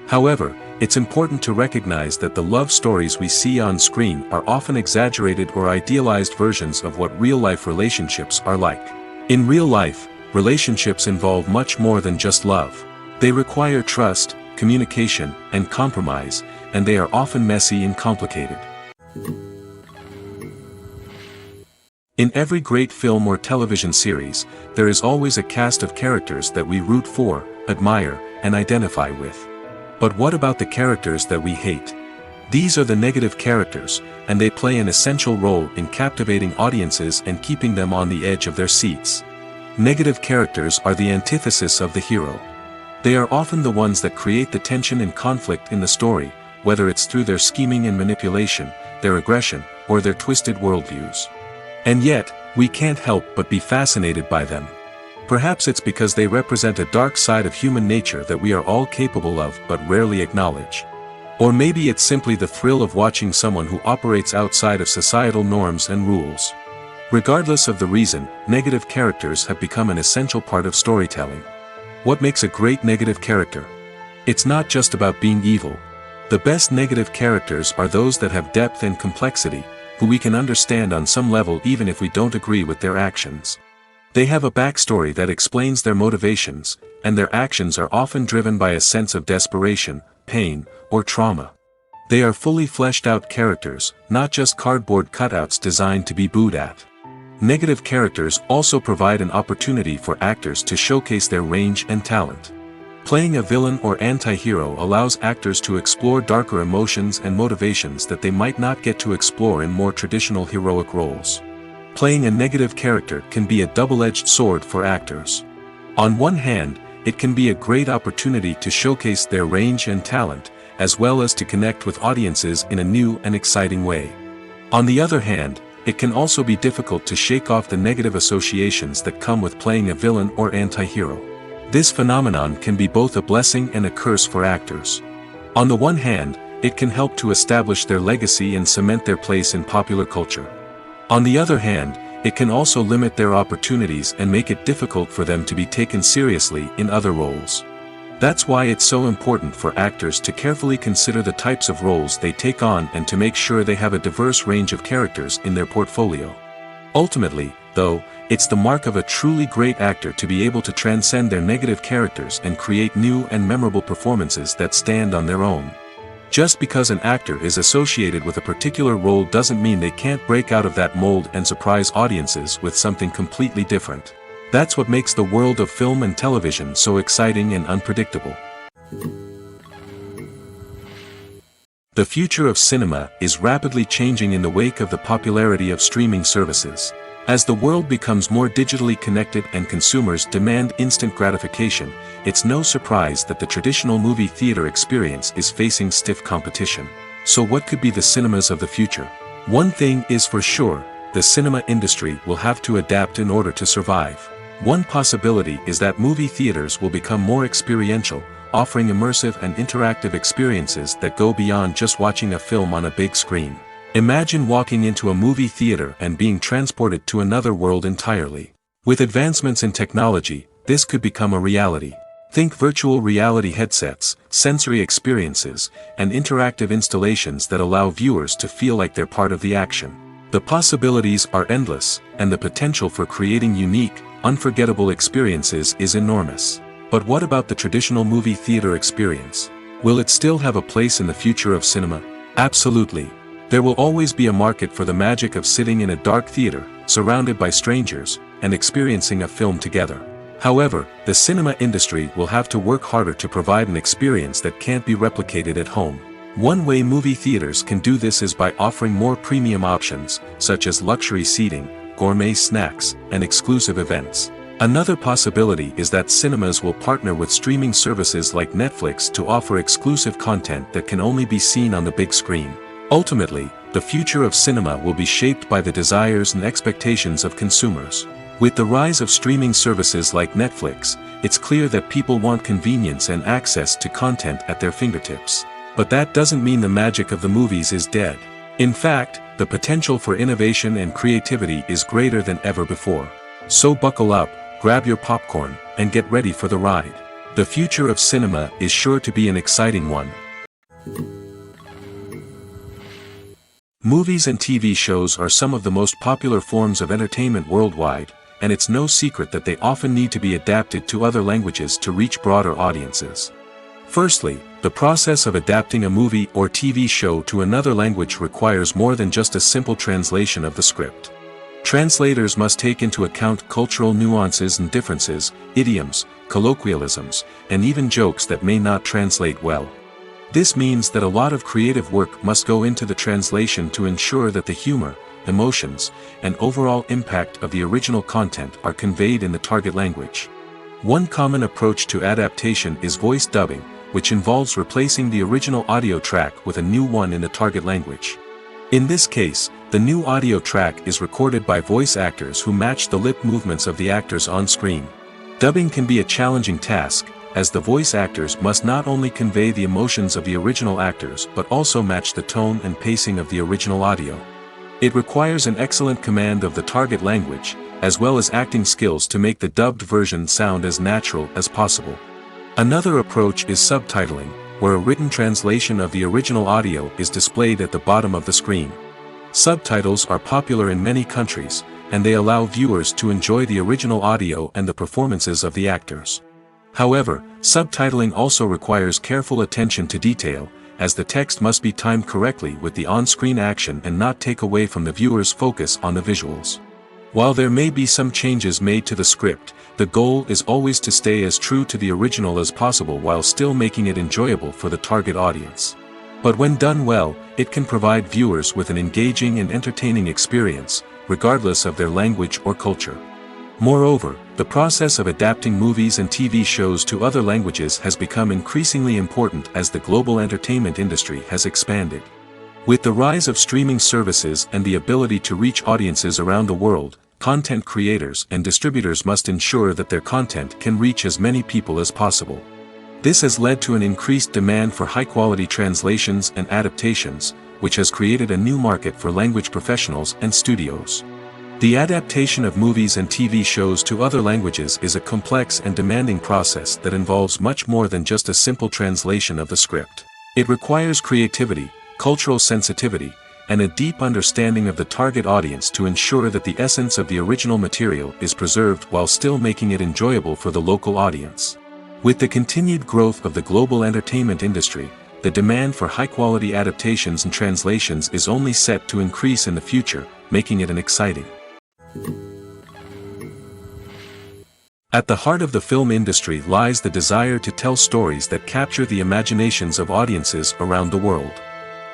However, it's important to recognize that the love stories we see on screen are often exaggerated or idealized versions of what real-life relationships are like. In real life, relationships involve much more than just love. They require trust, communication, and compromise, and they are often messy and complicated. In every great film or television series, there is always a cast of characters that we root for, admire, and identify with. But what about the characters that we hate? These are the negative characters, and they play an essential role in captivating audiences and keeping them on the edge of their seats. Negative characters are the antithesis of the hero. They are often the ones that create the tension and conflict in the story, whether it's through their scheming and manipulation, their aggression, or their twisted worldviews. And yet, we can't help but be fascinated by them. Perhaps it's because they represent a dark side of human nature that we are all capable of but rarely acknowledge. Or maybe it's simply the thrill of watching someone who operates outside of societal norms and rules. Regardless of the reason, negative characters have become an essential part of storytelling. What makes a great negative character? It's not just about being evil. The best negative characters are those that have depth and complexity, who we can understand on some level even if we don't agree with their actions. They have a backstory that explains their motivations, and their actions are often driven by a sense of desperation, pain, or trauma. They are fully fleshed out characters, not just cardboard cutouts designed to be booed at. Negative characters also provide an opportunity for actors to showcase their range and talent. Playing a villain or anti-hero allows actors to explore darker emotions and motivations that they might not get to explore in more traditional heroic roles. Playing a negative character can be a double-edged sword for actors. On one hand, it can be a great opportunity to showcase their range and talent, as well as to connect with audiences in a new and exciting way. On the other hand, it can also be difficult to shake off the negative associations that come with playing a villain or anti-hero. This phenomenon can be both a blessing and a curse for actors. On the one hand, it can help to establish their legacy and cement their place in popular culture. On the other hand, it can also limit their opportunities and make it difficult for them to be taken seriously in other roles. That's why it's so important for actors to carefully consider the types of roles they take on and to make sure they have a diverse range of characters in their portfolio. Ultimately, though, it's the mark of a truly great actor to be able to transcend their negative characters and create new and memorable performances that stand on their own. Just because an actor is associated with a particular role doesn't mean they can't break out of that mold and surprise audiences with something completely different. That's what makes the world of film and television so exciting and unpredictable. The future of cinema is rapidly changing in the wake of the popularity of streaming services. As the world becomes more digitally connected and consumers demand instant gratification, it's no surprise that the traditional movie theater experience is facing stiff competition. So what could be the cinemas of the future? One thing is for sure, the cinema industry will have to adapt in order to survive. One possibility is that movie theaters will become more experiential, offering immersive and interactive experiences that go beyond just watching a film on a big screen. Imagine walking into a movie theater and being transported to another world entirely. With advancements in technology, this could become a reality. Think virtual reality headsets, sensory experiences, and interactive installations that allow viewers to feel like they're part of the action. The possibilities are endless, and the potential for creating unique, unforgettable experiences is enormous. But what about the traditional movie theater experience? Will it still have a place in the future of cinema? Absolutely. There will always be a market for the magic of sitting in a dark theater, surrounded by strangers, and experiencing a film together. However, the cinema industry will have to work harder to provide an experience that can't be replicated at home. One way movie theaters can do this is by offering more premium options, such as luxury seating, gourmet snacks, and exclusive events. Another possibility is that cinemas will partner with streaming services like Netflix to offer exclusive content that can only be seen on the big screen. Ultimately, the future of cinema will be shaped by the desires and expectations of consumers. With the rise of streaming services like Netflix, it's clear that people want convenience and access to content at their fingertips. But that doesn't mean the magic of the movies is dead. In fact, the potential for innovation and creativity is greater than ever before. So buckle up, grab your popcorn, and get ready for the ride. The future of cinema is sure to be an exciting one. Movies and TV shows are some of the most popular forms of entertainment worldwide, and it's no secret that they often need to be adapted to other languages to reach broader audiences. Firstly, the process of adapting a movie or TV show to another language requires more than just a simple translation of the script. Translators must take into account cultural nuances and differences, idioms, colloquialisms, and even jokes that may not translate well. This means that a lot of creative work must go into the translation to ensure that the humor, emotions, and overall impact of the original content are conveyed in the target language. One common approach to adaptation is voice dubbing, which involves replacing the original audio track with a new one in the target language. In this case, the new audio track is recorded by voice actors who match the lip movements of the actors on screen. Dubbing can be a challenging task, as the voice actors must not only convey the emotions of the original actors but also match the tone and pacing of the original audio. It requires an excellent command of the target language, as well as acting skills to make the dubbed version sound as natural as possible. Another approach is subtitling, where a written translation of the original audio is displayed at the bottom of the screen. Subtitles are popular in many countries, and they allow viewers to enjoy the original audio and the performances of the actors. However, subtitling also requires careful attention to detail, as the text must be timed correctly with the on-screen action and not take away from the viewer's focus on the visuals. While there may be some changes made to the script, the goal is always to stay as true to the original as possible while still making it enjoyable for the target audience. But when done well, it can provide viewers with an engaging and entertaining experience, regardless of their language or culture. Moreover, the process of adapting movies and TV shows to other languages has become increasingly important as the global entertainment industry has expanded. With the rise of streaming services and the ability to reach audiences around the world, content creators and distributors must ensure that their content can reach as many people as possible. This has led to an increased demand for high-quality translations and adaptations, which has created a new market for language professionals and studios. The adaptation of movies and TV shows to other languages is a complex and demanding process that involves much more than just a simple translation of the script. It requires creativity, cultural sensitivity, and a deep understanding of the target audience to ensure that the essence of the original material is preserved while still making it enjoyable for the local audience. With the continued growth of the global entertainment industry, the demand for high-quality adaptations and translations is only set to increase in the future, making it an exciting. At the heart of the film industry lies the desire to tell stories that capture the imaginations of audiences around the world.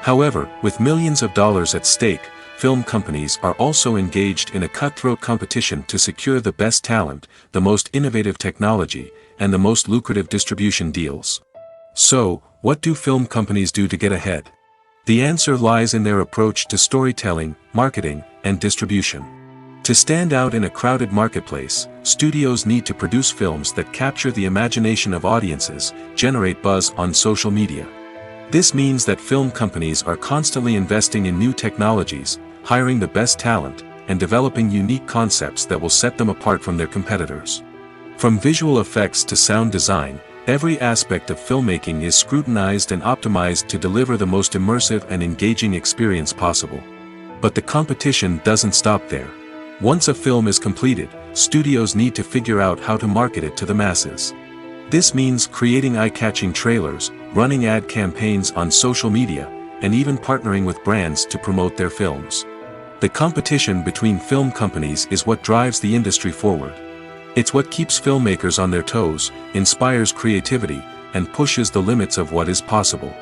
However, with millions of dollars at stake, film companies are also engaged in a cutthroat competition to secure the best talent, the most innovative technology, and the most lucrative distribution deals. So, what do film companies do to get ahead? The answer lies in their approach to storytelling, marketing, and distribution. To stand out in a crowded marketplace, studios need to produce films that capture the imagination of audiences, generate buzz on social media. This means that film companies are constantly investing in new technologies, hiring the best talent, and developing unique concepts that will set them apart from their competitors. From visual effects to sound design, every aspect of filmmaking is scrutinized and optimized to deliver the most immersive and engaging experience possible. But the competition doesn't stop there. Once a film is completed, studios need to figure out how to market it to the masses. This means creating eye-catching trailers, running ad campaigns on social media, and even partnering with brands to promote their films. The competition between film companies is what drives the industry forward. It's what keeps filmmakers on their toes, inspires creativity, and pushes the limits of what is possible.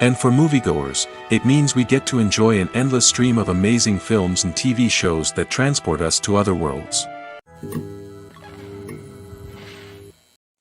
And for moviegoers, it means we get to enjoy an endless stream of amazing films and TV shows that transport us to other worlds.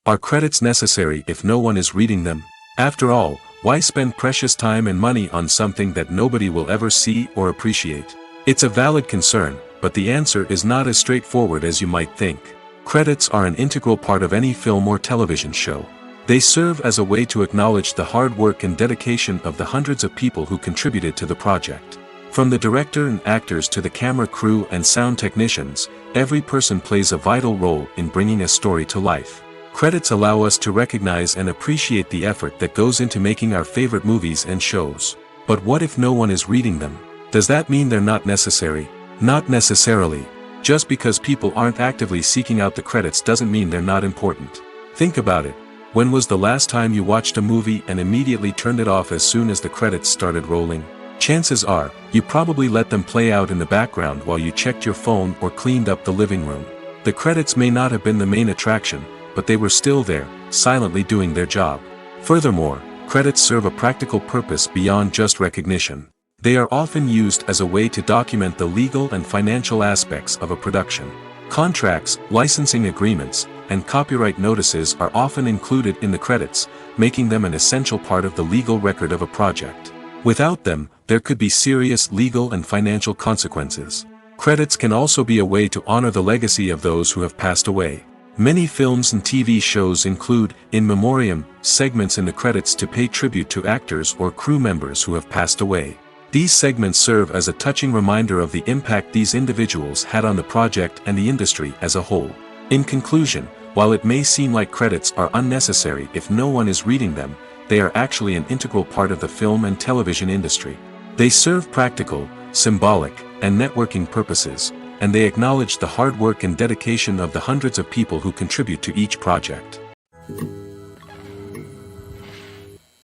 Are credits necessary if no one is reading them? After all, why spend precious time and money on something that nobody will ever see or appreciate? It's a valid concern, but the answer is not as straightforward as you might think. Credits are an integral part of any film or television show. They serve as a way to acknowledge the hard work and dedication of the hundreds of people who contributed to the project. From the director and actors to the camera crew and sound technicians, every person plays a vital role in bringing a story to life. Credits allow us to recognize and appreciate the effort that goes into making our favorite movies and shows. But what if no one is reading them? Does that mean they're not necessary? Not necessarily. Just because people aren't actively seeking out the credits doesn't mean they're not important. Think about it. When was the last time you watched a movie and immediately turned it off as soon as the credits started rolling? Chances are, you probably let them play out in the background while you checked your phone or cleaned up the living room. The credits may not have been the main attraction, but they were still there, silently doing their job. Furthermore, credits serve a practical purpose beyond just recognition. They are often used as a way to document the legal and financial aspects of a production. Contracts, licensing agreements, and copyright notices are often included in the credits, making them an essential part of the legal record of a project. Without them, there could be serious legal and financial consequences. Credits can also be a way to honor the legacy of those who have passed away. Many films and TV shows include, in memoriam, segments in the credits to pay tribute to actors or crew members who have passed away. These segments serve as a touching reminder of the impact these individuals had on the project and the industry as a whole. In conclusion, while it may seem like credits are unnecessary if no one is reading them, they are actually an integral part of the film and television industry. They serve practical, symbolic, and networking purposes, and they acknowledge the hard work and dedication of the hundreds of people who contribute to each project.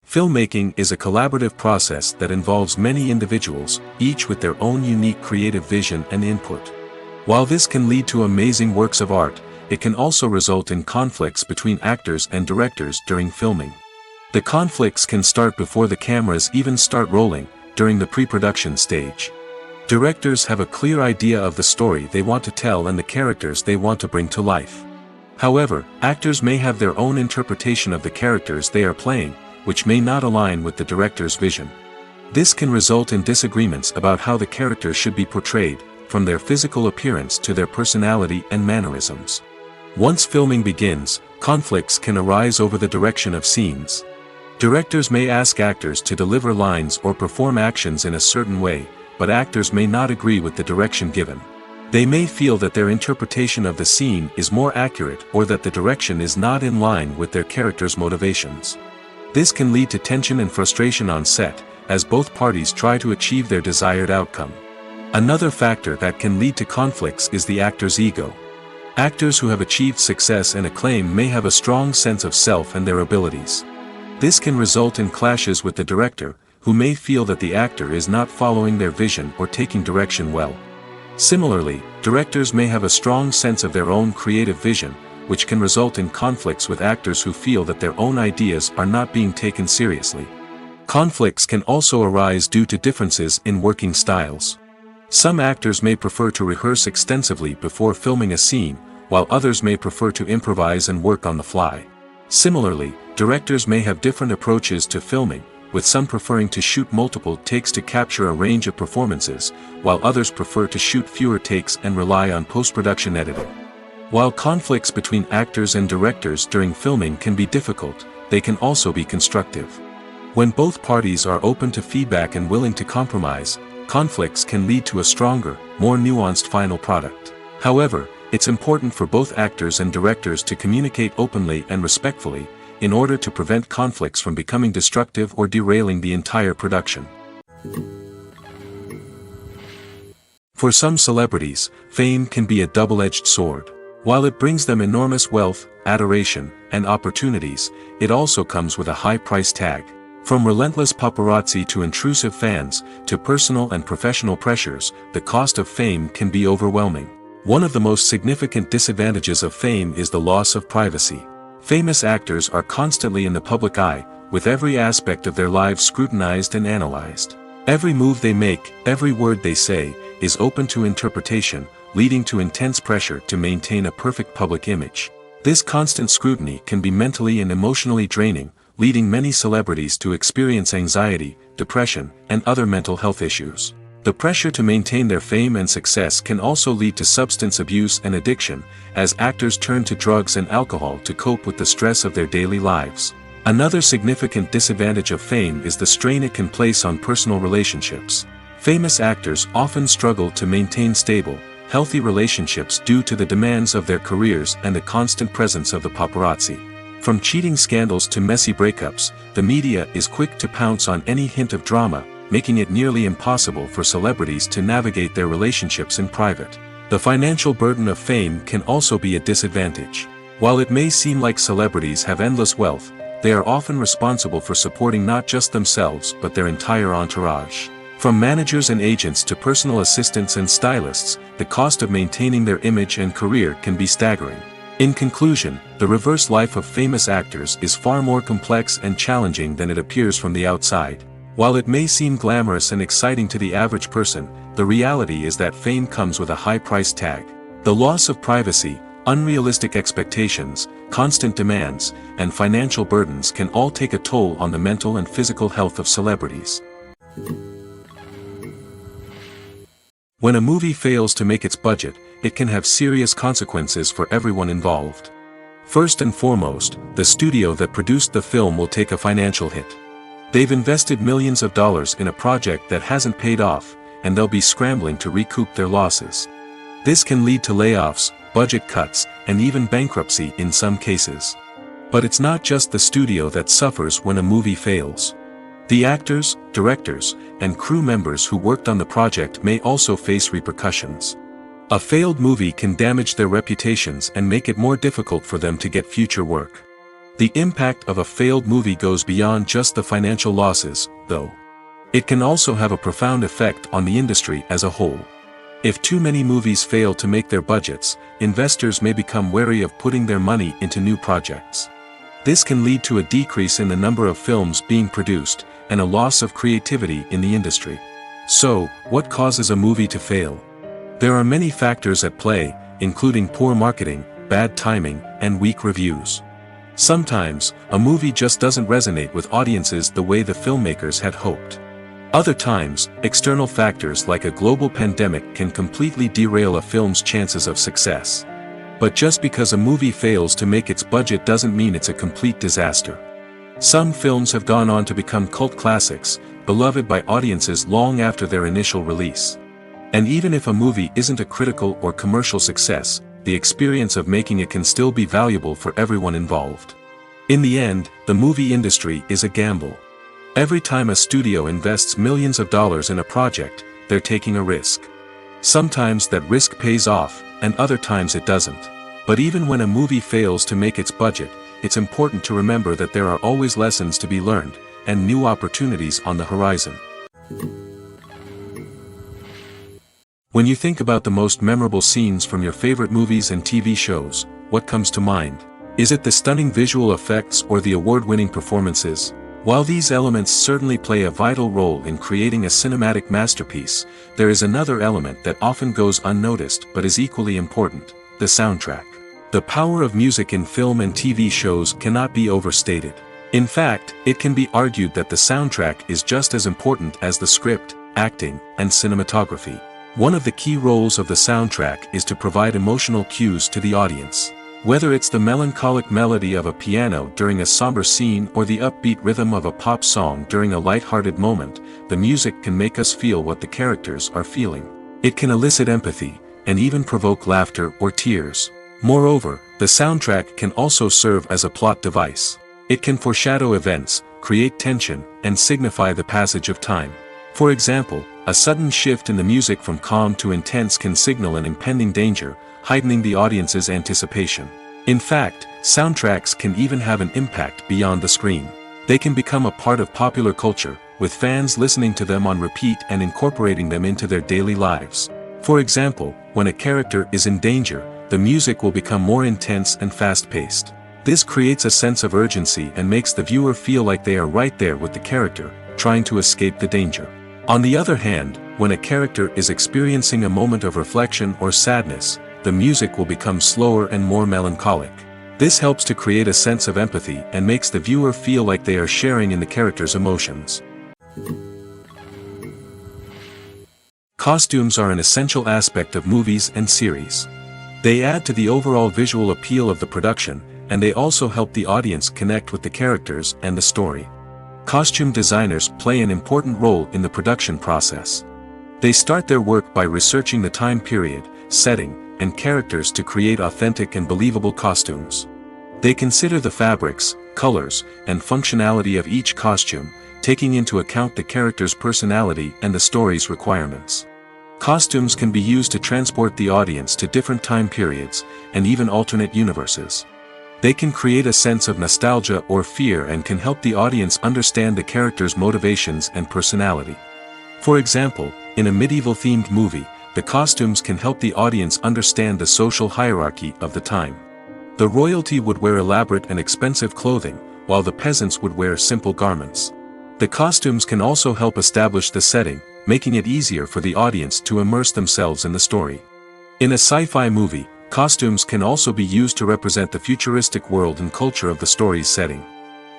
Filmmaking is a collaborative process that involves many individuals, each with their own unique creative vision and input. While this can lead to amazing works of art, it can also result in conflicts between actors and directors during filming. The conflicts can start before the cameras even start rolling, during the pre-production stage. Directors have a clear idea of the story they want to tell and the characters they want to bring to life. However, actors may have their own interpretation of the characters they are playing, which may not align with the director's vision. This can result in disagreements about how the characters should be portrayed, from their physical appearance to their personality and mannerisms. Once filming begins, conflicts can arise over the direction of scenes. Directors may ask actors to deliver lines or perform actions in a certain way, but actors may not agree with the direction given. They may feel that their interpretation of the scene is more accurate or that the direction is not in line with their character's motivations. This can lead to tension and frustration on set, as both parties try to achieve their desired outcome. Another factor that can lead to conflicts is the actor's ego. Actors who have achieved success and acclaim may have a strong sense of self and their abilities. This can result in clashes with the director, who may feel that the actor is not following their vision or taking direction well. Similarly, directors may have a strong sense of their own creative vision, which can result in conflicts with actors who feel that their own ideas are not being taken seriously. Conflicts can also arise due to differences in working styles. Some actors may prefer to rehearse extensively before filming a scene, while others may prefer to improvise and work on the fly. Similarly, directors may have different approaches to filming, with some preferring to shoot multiple takes to capture a range of performances, while others prefer to shoot fewer takes and rely on post-production editing. While conflicts between actors and directors during filming can be difficult, they can also be constructive. When both parties are open to feedback and willing to compromise, conflicts can lead to a stronger, more nuanced final product. However, it's important for both actors and directors to communicate openly and respectfully, in order to prevent conflicts from becoming destructive or derailing the entire production. For some celebrities, fame can be a double-edged sword. While it brings them enormous wealth, adoration, and opportunities, it also comes with a high price tag. From relentless paparazzi to intrusive fans, to personal and professional pressures, the cost of fame can be overwhelming. One of the most significant disadvantages of fame is the loss of privacy. Famous actors are constantly in the public eye, with every aspect of their lives scrutinized and analyzed. Every move they make, every word they say, is open to interpretation, leading to intense pressure to maintain a perfect public image. This constant scrutiny can be mentally and emotionally draining, leading many celebrities to experience anxiety, depression, and other mental health issues. The pressure to maintain their fame and success can also lead to substance abuse and addiction, as actors turn to drugs and alcohol to cope with the stress of their daily lives. Another significant disadvantage of fame is the strain it can place on personal relationships. Famous actors often struggle to maintain stable, healthy relationships due to the demands of their careers and the constant presence of the paparazzi. From cheating scandals to messy breakups, the media is quick to pounce on any hint of drama, making it nearly impossible for celebrities to navigate their relationships in private. The financial burden of fame can also be a disadvantage. While it may seem like celebrities have endless wealth, they are often responsible for supporting not just themselves but their entire entourage. From managers and agents to personal assistants and stylists, the cost of maintaining their image and career can be staggering. In conclusion, the reverse life of famous actors is far more complex and challenging than it appears from the outside. While it may seem glamorous and exciting to the average person, the reality is that fame comes with a high price tag. The loss of privacy, unrealistic expectations, constant demands, and financial burdens can all take a toll on the mental and physical health of celebrities. When a movie fails to make its budget, it can have serious consequences for everyone involved. First and foremost, the studio that produced the film will take a financial hit. They've invested millions of dollars in a project that hasn't paid off, and they'll be scrambling to recoup their losses. This can lead to layoffs, budget cuts, and even bankruptcy in some cases. But it's not just the studio that suffers when a movie fails. The actors, directors, and crew members who worked on the project may also face repercussions. A failed movie can damage their reputations and make it more difficult for them to get future work. The impact of a failed movie goes beyond just the financial losses, though. It can also have a profound effect on the industry as a whole. If too many movies fail to make their budgets, investors may become wary of putting their money into new projects. This can lead to a decrease in the number of films being produced, and a loss of creativity in the industry. So, what causes a movie to fail? There are many factors at play, including poor marketing, bad timing, and weak reviews. Sometimes, a movie just doesn't resonate with audiences the way the filmmakers had hoped. Other times, external factors like a global pandemic can completely derail a film's chances of success. But just because a movie fails to make its budget doesn't mean it's a complete disaster. Some films have gone on to become cult classics, beloved by audiences long after their initial release. And even if a movie isn't a critical or commercial success, the experience of making it can still be valuable for everyone involved. In the end, the movie industry is a gamble. Every time a studio invests millions of dollars in a project, they're taking a risk. Sometimes that risk pays off, and other times it doesn't. But even when a movie fails to make its budget, it's important to remember that there are always lessons to be learned, and new opportunities on the horizon. When you think about the most memorable scenes from your favorite movies and TV shows, what comes to mind? Is it the stunning visual effects or the award-winning performances? While these elements certainly play a vital role in creating a cinematic masterpiece, there is another element that often goes unnoticed but is equally important: the soundtrack. The power of music in film and TV shows cannot be overstated. In fact, it can be argued that the soundtrack is just as important as the script, acting, and cinematography. One of the key roles of the soundtrack is to provide emotional cues to the audience. Whether it's the melancholic melody of a piano during a somber scene or the upbeat rhythm of a pop song during a light-hearted moment, the music can make us feel what the characters are feeling. It can elicit empathy, and even provoke laughter or tears. Moreover, the soundtrack can also serve as a plot device. It can foreshadow events, create tension, and signify the passage of time. For example, a sudden shift in the music from calm to intense can signal an impending danger, heightening the audience's anticipation. In fact, soundtracks can even have an impact beyond the screen. They can become a part of popular culture, with fans listening to them on repeat and incorporating them into their daily lives. For example, when a character is in danger, the music will become more intense and fast-paced. This creates a sense of urgency and makes the viewer feel like they are right there with the character, trying to escape the danger. On the other hand, when a character is experiencing a moment of reflection or sadness, the music will become slower and more melancholic. This helps to create a sense of empathy and makes the viewer feel like they are sharing in the character's emotions. Costumes are an essential aspect of movies and series. They add to the overall visual appeal of the production, and they also help the audience connect with the characters and the story. Costume designers play an important role in the production process. They start their work by researching the time period, setting, and characters to create authentic and believable costumes. They consider the fabrics, colors, and functionality of each costume, taking into account the character's personality and the story's requirements. Costumes can be used to transport the audience to different time periods, and even alternate universes. They can create a sense of nostalgia or fear and can help the audience understand the character's motivations and personality. For example, in a medieval-themed movie, the costumes can help the audience understand the social hierarchy of the time. The royalty would wear elaborate and expensive clothing, while the peasants would wear simple garments. The costumes can also help establish the setting, making it easier for the audience to immerse themselves in the story. In a sci-fi movie, costumes can also be used to represent the futuristic world and culture of the story's setting.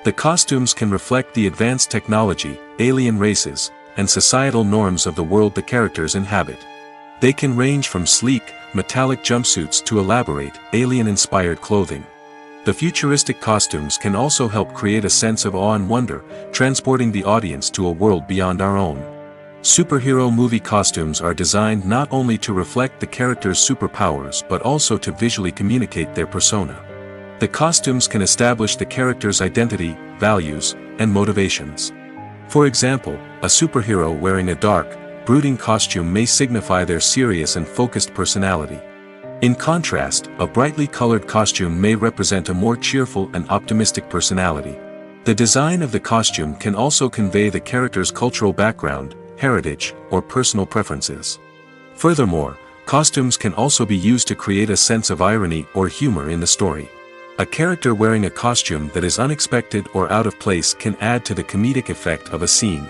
The costumes can reflect the advanced technology, alien races, and societal norms of the world the characters inhabit. They can range from sleek, metallic jumpsuits to elaborate, alien-inspired clothing. The futuristic costumes can also help create a sense of awe and wonder, transporting the audience to a world beyond our own. Superhero movie costumes are designed not only to reflect the character's superpowers but also to visually communicate their persona. The costumes can establish the character's identity, values, and motivations. For example, a superhero wearing a dark, brooding costume may signify their serious and focused personality. In contrast, a brightly colored costume may represent a more cheerful and optimistic personality. The design of the costume can also convey the character's cultural background, heritage, or personal preferences. Furthermore, costumes can also be used to create a sense of irony or humor in the story. A character wearing a costume that is unexpected or out of place can add to the comedic effect of a scene.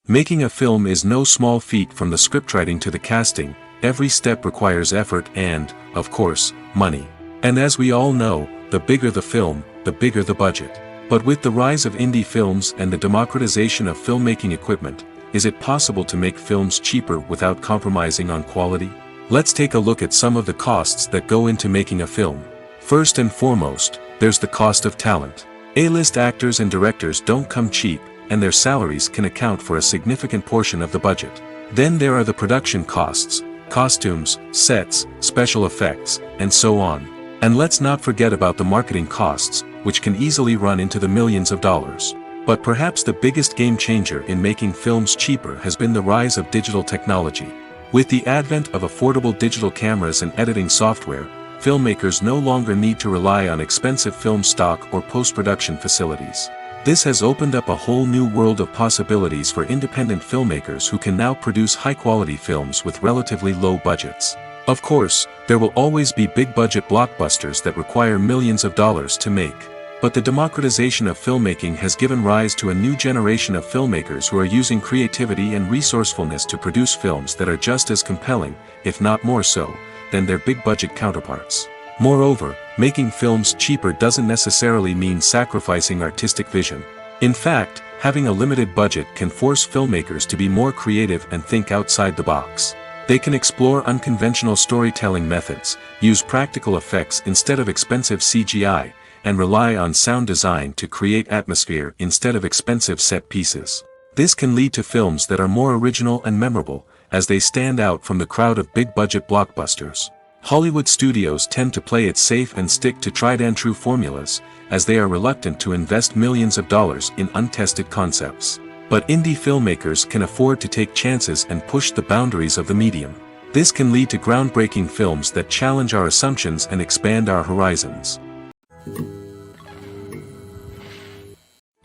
Making a film is no small feat. From the scriptwriting to the casting, every step requires effort and, of course, money. And as we all know, the bigger the film, the bigger the budget. But with the rise of indie films and the democratization of filmmaking equipment, is it possible to make films cheaper without compromising on quality? Let's take a look at some of the costs that go into making a film. First and foremost, there's the cost of talent. A-list actors and directors don't come cheap, and their salaries can account for a significant portion of the budget. Then there are the production costs, costumes, sets, special effects, and so on. And let's not forget about the marketing costs, which can easily run into the millions of dollars. But perhaps the biggest game changer in making films cheaper has been the rise of digital technology. With the advent of affordable digital cameras and editing software, filmmakers no longer need to rely on expensive film stock or post-production facilities. This has opened up a whole new world of possibilities for independent filmmakers who can now produce high-quality films with relatively low budgets. Of course, there will always be big-budget blockbusters that require millions of dollars to make. But the democratization of filmmaking has given rise to a new generation of filmmakers who are using creativity and resourcefulness to produce films that are just as compelling, if not more so, than their big-budget counterparts. Moreover, making films cheaper doesn't necessarily mean sacrificing artistic vision. In fact, having a limited budget can force filmmakers to be more creative and think outside the box. They can explore unconventional storytelling methods, use practical effects instead of expensive CGI, and rely on sound design to create atmosphere instead of expensive set pieces. This can lead to films that are more original and memorable, as they stand out from the crowd of big-budget blockbusters. Hollywood studios tend to play it safe and stick to tried-and-true formulas, as they are reluctant to invest millions of dollars in untested concepts. But indie filmmakers can afford to take chances and push the boundaries of the medium. This can lead to groundbreaking films that challenge our assumptions and expand our horizons.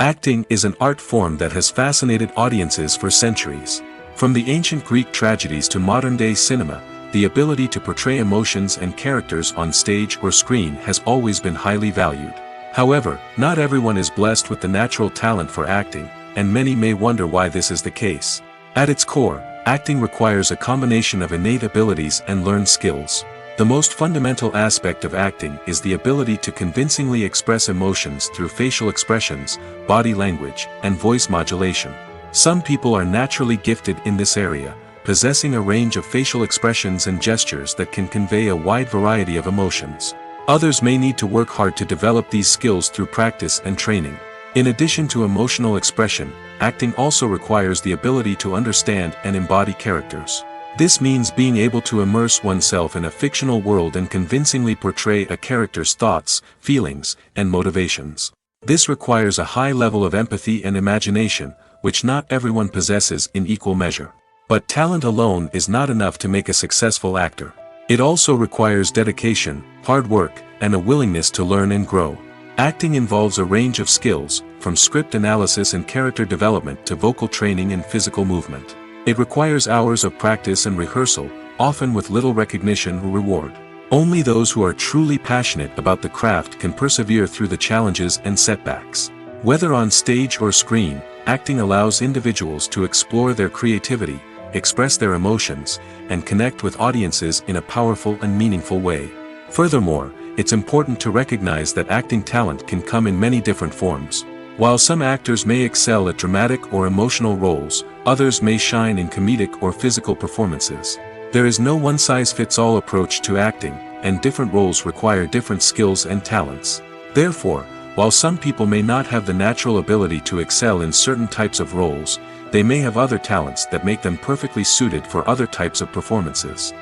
Acting is an art form that has fascinated audiences for centuries. From the ancient Greek tragedies to modern-day cinema, the ability to portray emotions and characters on stage or screen has always been highly valued. However, not everyone is blessed with the natural talent for acting, and many may wonder why this is the case. At its core, acting requires a combination of innate abilities and learned skills. The most fundamental aspect of acting is the ability to convincingly express emotions through facial expressions, body language, and voice modulation. Some people are naturally gifted in this area, possessing a range of facial expressions and gestures that can convey a wide variety of emotions. Others may need to work hard to develop these skills through practice and training. In addition to emotional expression, acting also requires the ability to understand and embody characters. This means being able to immerse oneself in a fictional world and convincingly portray a character's thoughts, feelings, and motivations. This requires a high level of empathy and imagination, which not everyone possesses in equal measure. But talent alone is not enough to make a successful actor. It also requires dedication, hard work, and a willingness to learn and grow. Acting involves a range of skills, from script analysis and character development to vocal training and physical movement. It requires hours of practice and rehearsal, often with little recognition or reward. Only those who are truly passionate about the craft can persevere through the challenges and setbacks. Whether on stage or screen, acting allows individuals to explore their creativity, express their emotions, and connect with audiences in a powerful and meaningful way. Furthermore, it's important to recognize that acting talent can come in many different forms. While some actors may excel at dramatic or emotional roles, others may shine in comedic or physical performances. There is no one-size-fits-all approach to acting, and different roles require different skills and talents. Therefore, while some people may not have the natural ability to excel in certain types of roles, they may have other talents that make them perfectly suited for other types of performances.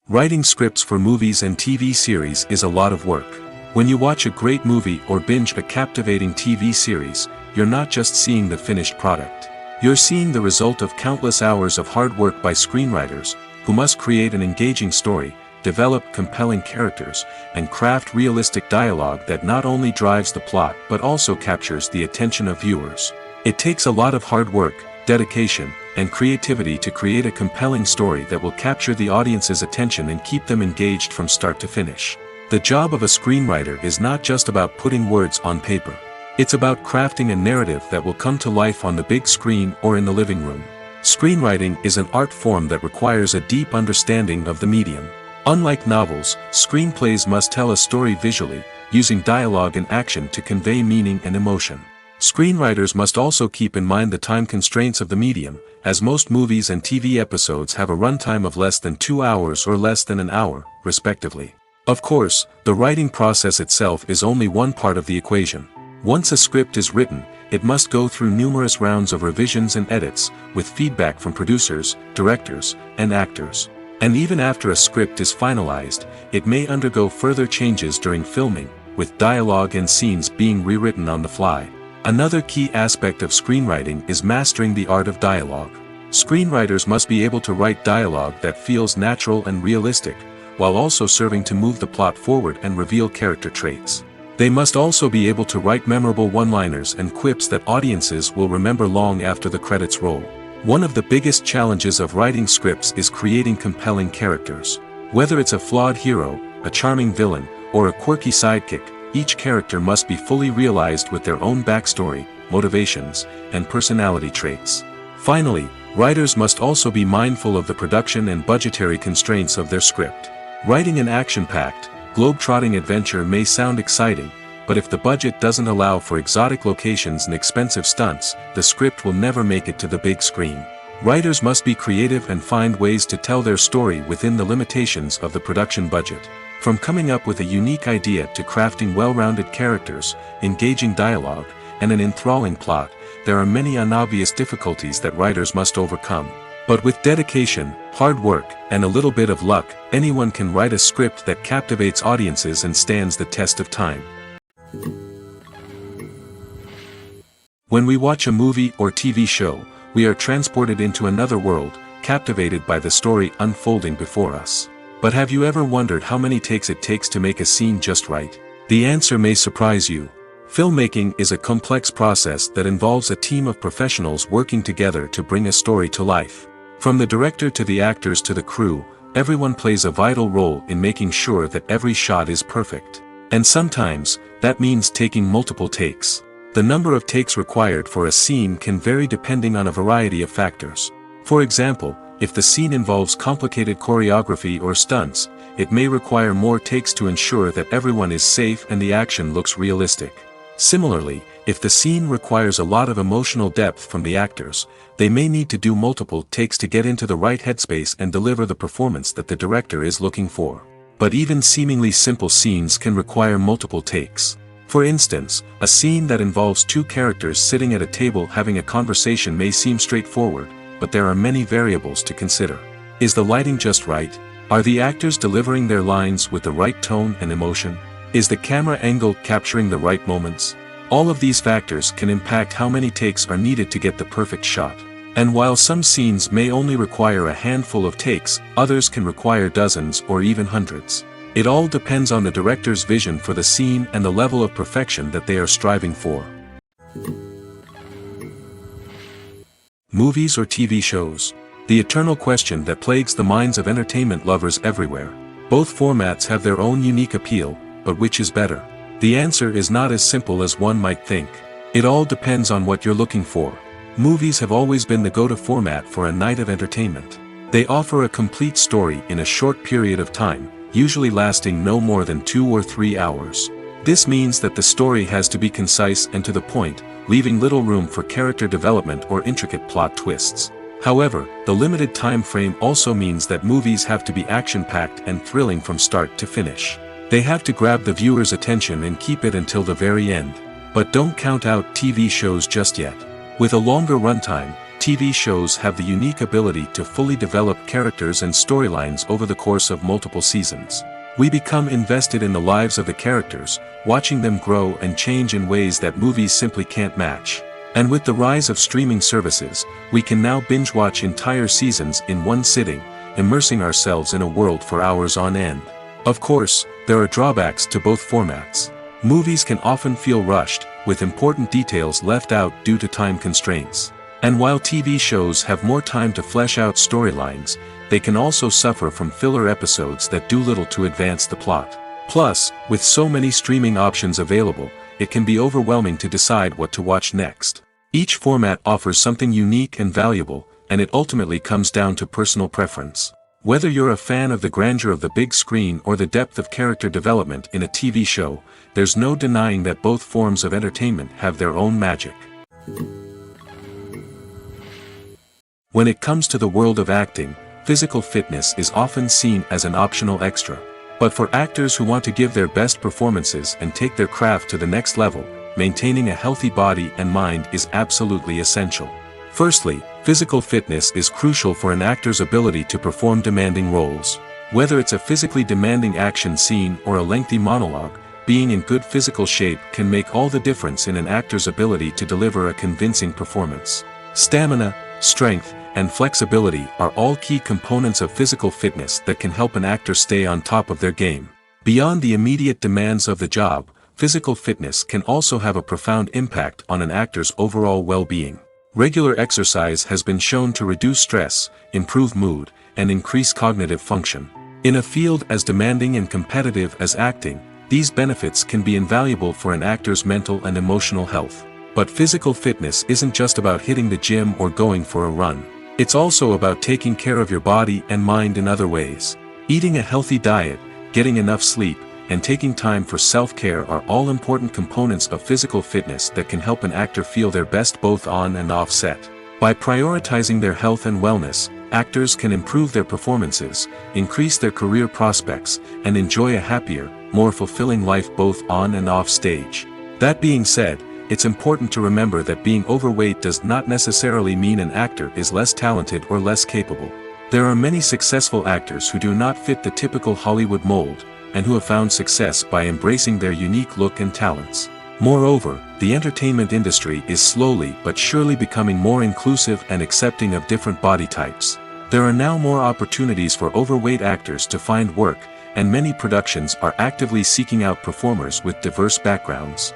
Writing scripts for movies and TV series is a lot of work. When you watch a great movie or binge a captivating TV series, you're not just seeing the finished product. You're seeing the result of countless hours of hard work by screenwriters, who must create an engaging story, develop compelling characters, and craft realistic dialogue that not only drives the plot but also captures the attention of viewers. It takes a lot of hard work, dedication, and creativity to create a compelling story that will capture the audience's attention and keep them engaged from start to finish. The job of a screenwriter is not just about putting words on paper. It's about crafting a narrative that will come to life on the big screen or in the living room. Screenwriting is an art form that requires a deep understanding of the medium. Unlike novels, screenplays must tell a story visually, using dialogue and action to convey meaning and emotion. Screenwriters must also keep in mind the time constraints of the medium, as most movies and TV episodes have a runtime of less than 2 hours or less than an hour, respectively. Of course, the writing process itself is only one part of the equation. Once a script is written, it must go through numerous rounds of revisions and edits, with feedback from producers, directors, and actors. And even after a script is finalized, it may undergo further changes during filming, with dialogue and scenes being rewritten on the fly. Another key aspect of screenwriting is mastering the art of dialogue. Screenwriters must be able to write dialogue that feels natural and realistic, while also serving to move the plot forward and reveal character traits. They must also be able to write memorable one-liners and quips that audiences will remember long after the credits roll. One of the biggest challenges of writing scripts is creating compelling characters. Whether it's a flawed hero, a charming villain, or a quirky sidekick, each character must be fully realized with their own backstory, motivations, and personality traits. Finally, writers must also be mindful of the production and budgetary constraints of their script. Writing an action-packed, globe-trotting adventure may sound exciting, but if the budget doesn't allow for exotic locations and expensive stunts, the script will never make it to the big screen. Writers must be creative and find ways to tell their story within the limitations of the production budget. From coming up with a unique idea to crafting well-rounded characters, engaging dialogue, and an enthralling plot, there are many unobvious difficulties that writers must overcome. But with dedication, hard work, and a little bit of luck, anyone can write a script that captivates audiences and stands the test of time. When we watch a movie or TV show, we are transported into another world, captivated by the story unfolding before us. But have you ever wondered how many takes it takes to make a scene just right? The answer may surprise you. Filmmaking is a complex process that involves a team of professionals working together to bring a story to life. From the director to the actors to the crew, everyone plays a vital role in making sure that every shot is perfect. And sometimes, that means taking multiple takes. The number of takes required for a scene can vary depending on a variety of factors. For example, if the scene involves complicated choreography or stunts, it may require more takes to ensure that everyone is safe and the action looks realistic. Similarly, if the scene requires a lot of emotional depth from the actors, they may need to do multiple takes to get into the right headspace and deliver the performance that the director is looking for. But even seemingly simple scenes can require multiple takes. For instance, a scene that involves two characters sitting at a table having a conversation may seem straightforward, but there are many variables to consider. Is the lighting just right? Are the actors delivering their lines with the right tone and emotion? Is the camera angle capturing the right moments? All of these factors can impact how many takes are needed to get the perfect shot. And while some scenes may only require a handful of takes, others can require dozens or even hundreds. It all depends on the director's vision for the scene and the level of perfection that they are striving for. Movies or TV shows? The eternal question that plagues the minds of entertainment lovers everywhere. Both formats have their own unique appeal, but which is better? The answer is not as simple as one might think. It all depends on what you're looking for. Movies have always been the go-to format for a night of entertainment. They offer a complete story in a short period of time, usually lasting no more than 2 or 3 hours. This means that the story has to be concise and to the point, leaving little room for character development or intricate plot twists. However, the limited time frame also means that movies have to be action-packed and thrilling from start to finish. They have to grab the viewer's attention and keep it until the very end. But don't count out TV shows just yet. With a longer runtime, TV shows have the unique ability to fully develop characters and storylines over the course of multiple seasons. We become invested in the lives of the characters, watching them grow and change in ways that movies simply can't match. And with the rise of streaming services, we can now binge-watch entire seasons in one sitting, immersing ourselves in a world for hours on end. Of course, there are drawbacks to both formats. Movies can often feel rushed, with important details left out due to time constraints. And while TV shows have more time to flesh out storylines, they can also suffer from filler episodes that do little to advance the plot. Plus, with so many streaming options available, it can be overwhelming to decide what to watch next. Each format offers something unique and valuable, and it ultimately comes down to personal preference. Whether you're a fan of the grandeur of the big screen or the depth of character development in a TV show, there's no denying that both forms of entertainment have their own magic. When it comes to the world of acting, physical fitness is often seen as an optional extra. But for actors who want to give their best performances and take their craft to the next level, maintaining a healthy body and mind is absolutely essential. Firstly, physical fitness is crucial for an actor's ability to perform demanding roles. Whether it's a physically demanding action scene or a lengthy monologue, being in good physical shape can make all the difference in an actor's ability to deliver a convincing performance. Stamina, strength, and flexibility are all key components of physical fitness that can help an actor stay on top of their game. Beyond the immediate demands of the job, physical fitness can also have a profound impact on an actor's overall well-being. Regular exercise has been shown to reduce stress, improve mood, and increase cognitive function. In a field as demanding and competitive as acting, these benefits can be invaluable for an actor's mental and emotional health. But physical fitness isn't just about hitting the gym or going for a run. It's also about taking care of your body and mind in other ways. Eating a healthy diet, getting enough sleep, and taking time for self-care are all important components of physical fitness that can help an actor feel their best both on and off set. By prioritizing their health and wellness, actors can improve their performances, increase their career prospects, and enjoy a happier, more fulfilling life both on and off stage. That being said, it's important to remember that being overweight does not necessarily mean an actor is less talented or less capable. There are many successful actors who do not fit the typical Hollywood mold, and who have found success by embracing their unique look and talents. Moreover, the entertainment industry is slowly but surely becoming more inclusive and accepting of different body types. There are now more opportunities for overweight actors to find work, and many productions are actively seeking out performers with diverse backgrounds.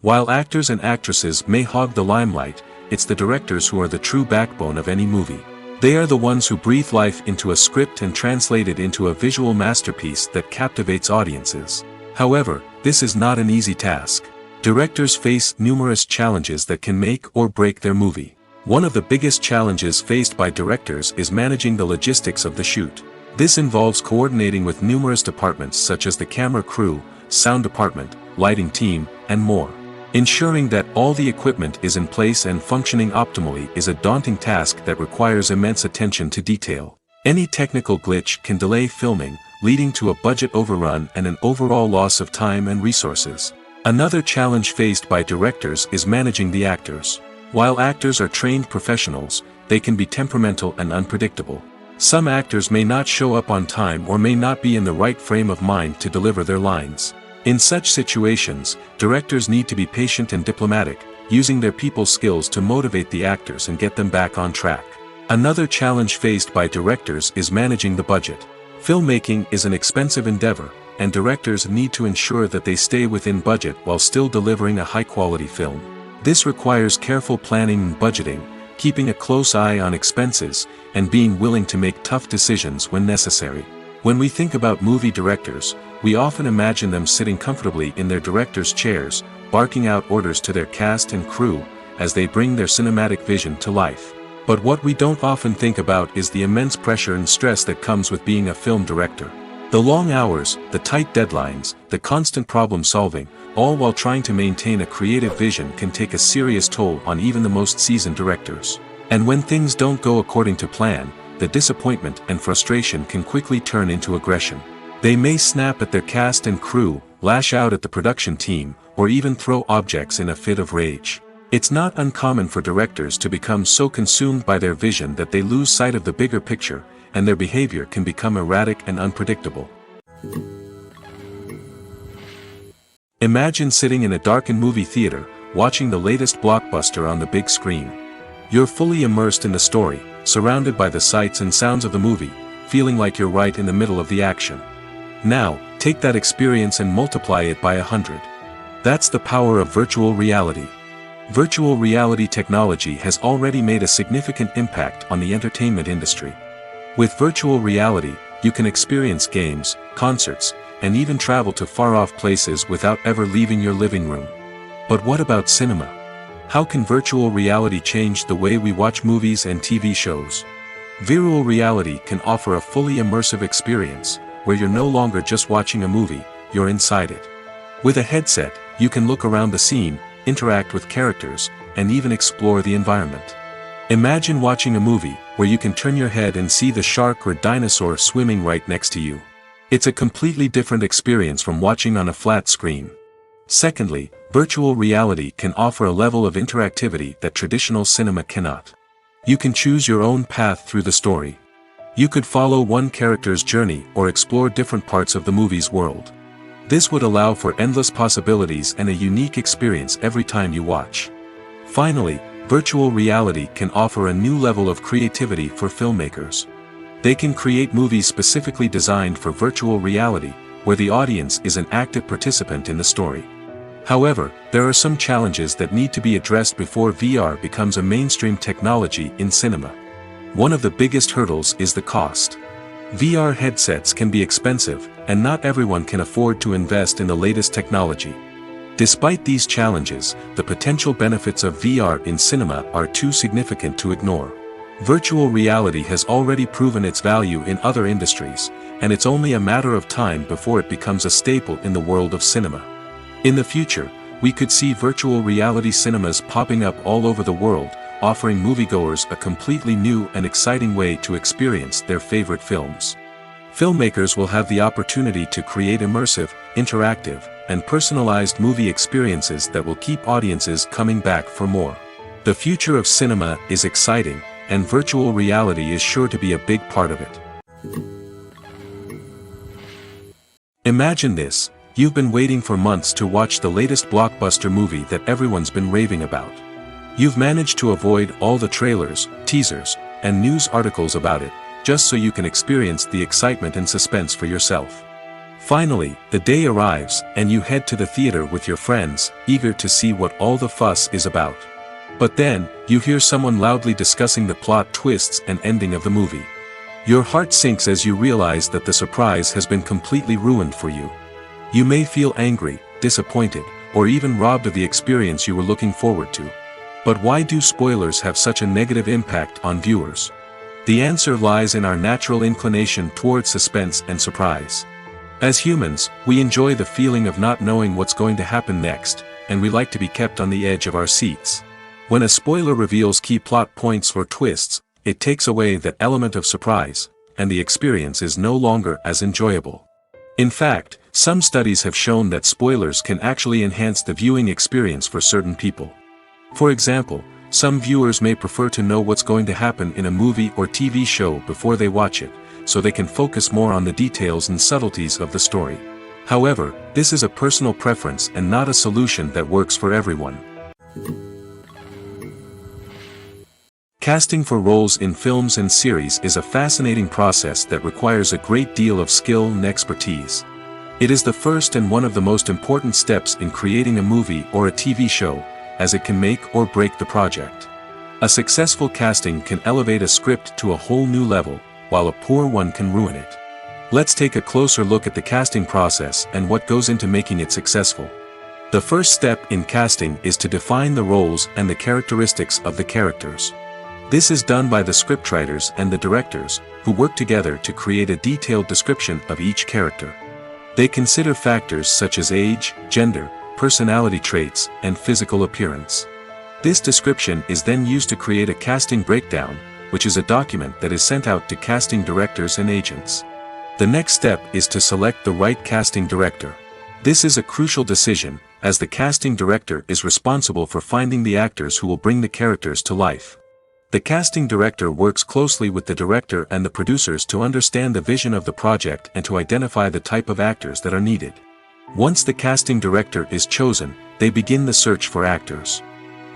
While actors and actresses may hog the limelight, it's the directors who are the true backbone of any movie. They are the ones who breathe life into a script and translate it into a visual masterpiece that captivates audiences. However, this is not an easy task. Directors face numerous challenges that can make or break their movie. One of the biggest challenges faced by directors is managing the logistics of the shoot. This involves coordinating with numerous departments such as the camera crew, sound department, lighting team, and more. Ensuring that all the equipment is in place and functioning optimally is a daunting task that requires immense attention to detail. Any technical glitch can delay filming, leading to a budget overrun and an overall loss of time and resources. Another challenge faced by directors is managing the actors. While actors are trained professionals, they can be temperamental and unpredictable. Some actors may not show up on time or may not be in the right frame of mind to deliver their lines. In such situations, directors need to be patient and diplomatic, using their people skills to motivate the actors and get them back on track. Another challenge faced by directors is managing the budget. Filmmaking is an expensive endeavor, and directors need to ensure that they stay within budget while still delivering a high-quality film. This requires careful planning and budgeting, keeping a close eye on expenses, and being willing to make tough decisions when necessary. When we think about movie directors, we often imagine them sitting comfortably in their director's chairs, barking out orders to their cast and crew, as they bring their cinematic vision to life. But what we don't often think about is the immense pressure and stress that comes with being a film director. The long hours, the tight deadlines, the constant problem solving, all while trying to maintain a creative vision can take a serious toll on even the most seasoned directors. And when things don't go according to plan, the disappointment and frustration can quickly turn into aggression. They may snap at their cast and crew, lash out at the production team, or even throw objects in a fit of rage. It's not uncommon for directors to become so consumed by their vision that they lose sight of the bigger picture, and their behavior can become erratic and unpredictable. Imagine sitting in a darkened movie theater, watching the latest blockbuster on the big screen. You're fully immersed in the story, surrounded by the sights and sounds of the movie, feeling like you're right in the middle of the action. Now, take that experience and multiply it by 100. That's the power of virtual reality. Virtual reality technology has already made a significant impact on the entertainment industry. With virtual reality, you can experience games, concerts, and even travel to far-off places without ever leaving your living room. But what about cinema? How can virtual reality change the way we watch movies and TV shows? Virtual reality can offer a fully immersive experience, where you're no longer just watching a movie, you're inside it. With a headset, you can look around the scene, interact with characters, and even explore the environment. Imagine watching a movie, where you can turn your head and see the shark or dinosaur swimming right next to you. It's a completely different experience from watching on a flat screen. Secondly, virtual reality can offer a level of interactivity that traditional cinema cannot. You can choose your own path through the story. You could follow one character's journey or explore different parts of the movie's world. This would allow for endless possibilities and a unique experience every time you watch. Finally, virtual reality can offer a new level of creativity for filmmakers. They can create movies specifically designed for virtual reality, where the audience is an active participant in the story. However, there are some challenges that need to be addressed before VR becomes a mainstream technology in cinema. One of the biggest hurdles is the cost. VR headsets can be expensive, and not everyone can afford to invest in the latest technology. Despite these challenges, the potential benefits of VR in cinema are too significant to ignore. Virtual reality has already proven its value in other industries, and it's only a matter of time before it becomes a staple in the world of cinema. In the future, we could see virtual reality cinemas popping up all over the world, offering moviegoers a completely new and exciting way to experience their favorite films. Filmmakers will have the opportunity to create immersive, interactive, and personalized movie experiences that will keep audiences coming back for more. The future of cinema is exciting, and virtual reality is sure to be a big part of it. Imagine this. You've been waiting for months to watch the latest blockbuster movie that everyone's been raving about. You've managed to avoid all the trailers, teasers, and news articles about it, just so you can experience the excitement and suspense for yourself. Finally, the day arrives, and you head to the theater with your friends, eager to see what all the fuss is about. But then, you hear someone loudly discussing the plot twists and ending of the movie. Your heart sinks as you realize that the surprise has been completely ruined for you. You may feel angry, disappointed, or even robbed of the experience you were looking forward to. But why do spoilers have such a negative impact on viewers? The answer lies in our natural inclination toward suspense and surprise. As humans, we enjoy the feeling of not knowing what's going to happen next, and we like to be kept on the edge of our seats. When a spoiler reveals key plot points or twists, it takes away that element of surprise, and the experience is no longer as enjoyable. In fact, some studies have shown that spoilers can actually enhance the viewing experience for certain people. For example, some viewers may prefer to know what's going to happen in a movie or TV show before they watch it, so they can focus more on the details and subtleties of the story. However, this is a personal preference and not a solution that works for everyone. Casting for roles in films and series is a fascinating process that requires a great deal of skill and expertise. It is the first and one of the most important steps in creating a movie or a TV show, as it can make or break the project. A successful casting can elevate a script to a whole new level, while a poor one can ruin it. Let's take a closer look at the casting process and what goes into making it successful. The first step in casting is to define the roles and the characteristics of the characters. This is done by the scriptwriters and the directors, who work together to create a detailed description of each character. They consider factors such as age, gender, personality traits, and physical appearance. This description is then used to create a casting breakdown, which is a document that is sent out to casting directors and agents. The next step is to select the right casting director. This is a crucial decision, as the casting director is responsible for finding the actors who will bring the characters to life. The casting director works closely with the director and the producers to understand the vision of the project and to identify the type of actors that are needed. Once the casting director is chosen, they begin the search for actors.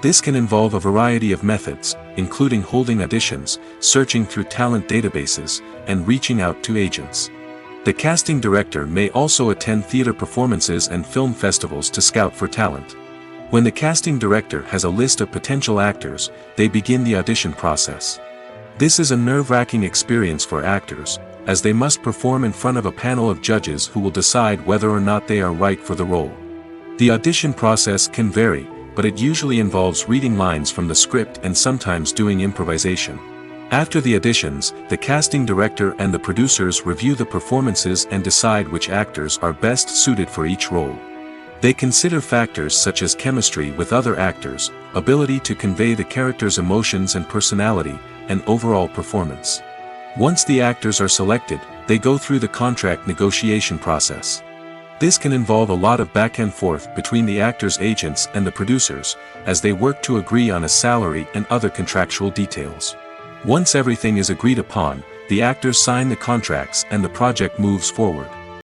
This can involve a variety of methods, including holding auditions, searching through talent databases, and reaching out to agents. The casting director may also attend theater performances and film festivals to scout for talent. When the casting director has a list of potential actors, they begin the audition process. This is a nerve-wracking experience for actors, as they must perform in front of a panel of judges who will decide whether or not they are right for the role. The audition process can vary, but it usually involves reading lines from the script and sometimes doing improvisation. After the auditions, the casting director and the producers review the performances and decide which actors are best suited for each role. They consider factors such as chemistry with other actors, ability to convey the character's emotions and personality, and overall performance. Once the actors are selected, they go through the contract negotiation process. This can involve a lot of back and forth between the actors' agents and the producers, as they work to agree on a salary and other contractual details. Once everything is agreed upon, the actors sign the contracts and the project moves forward.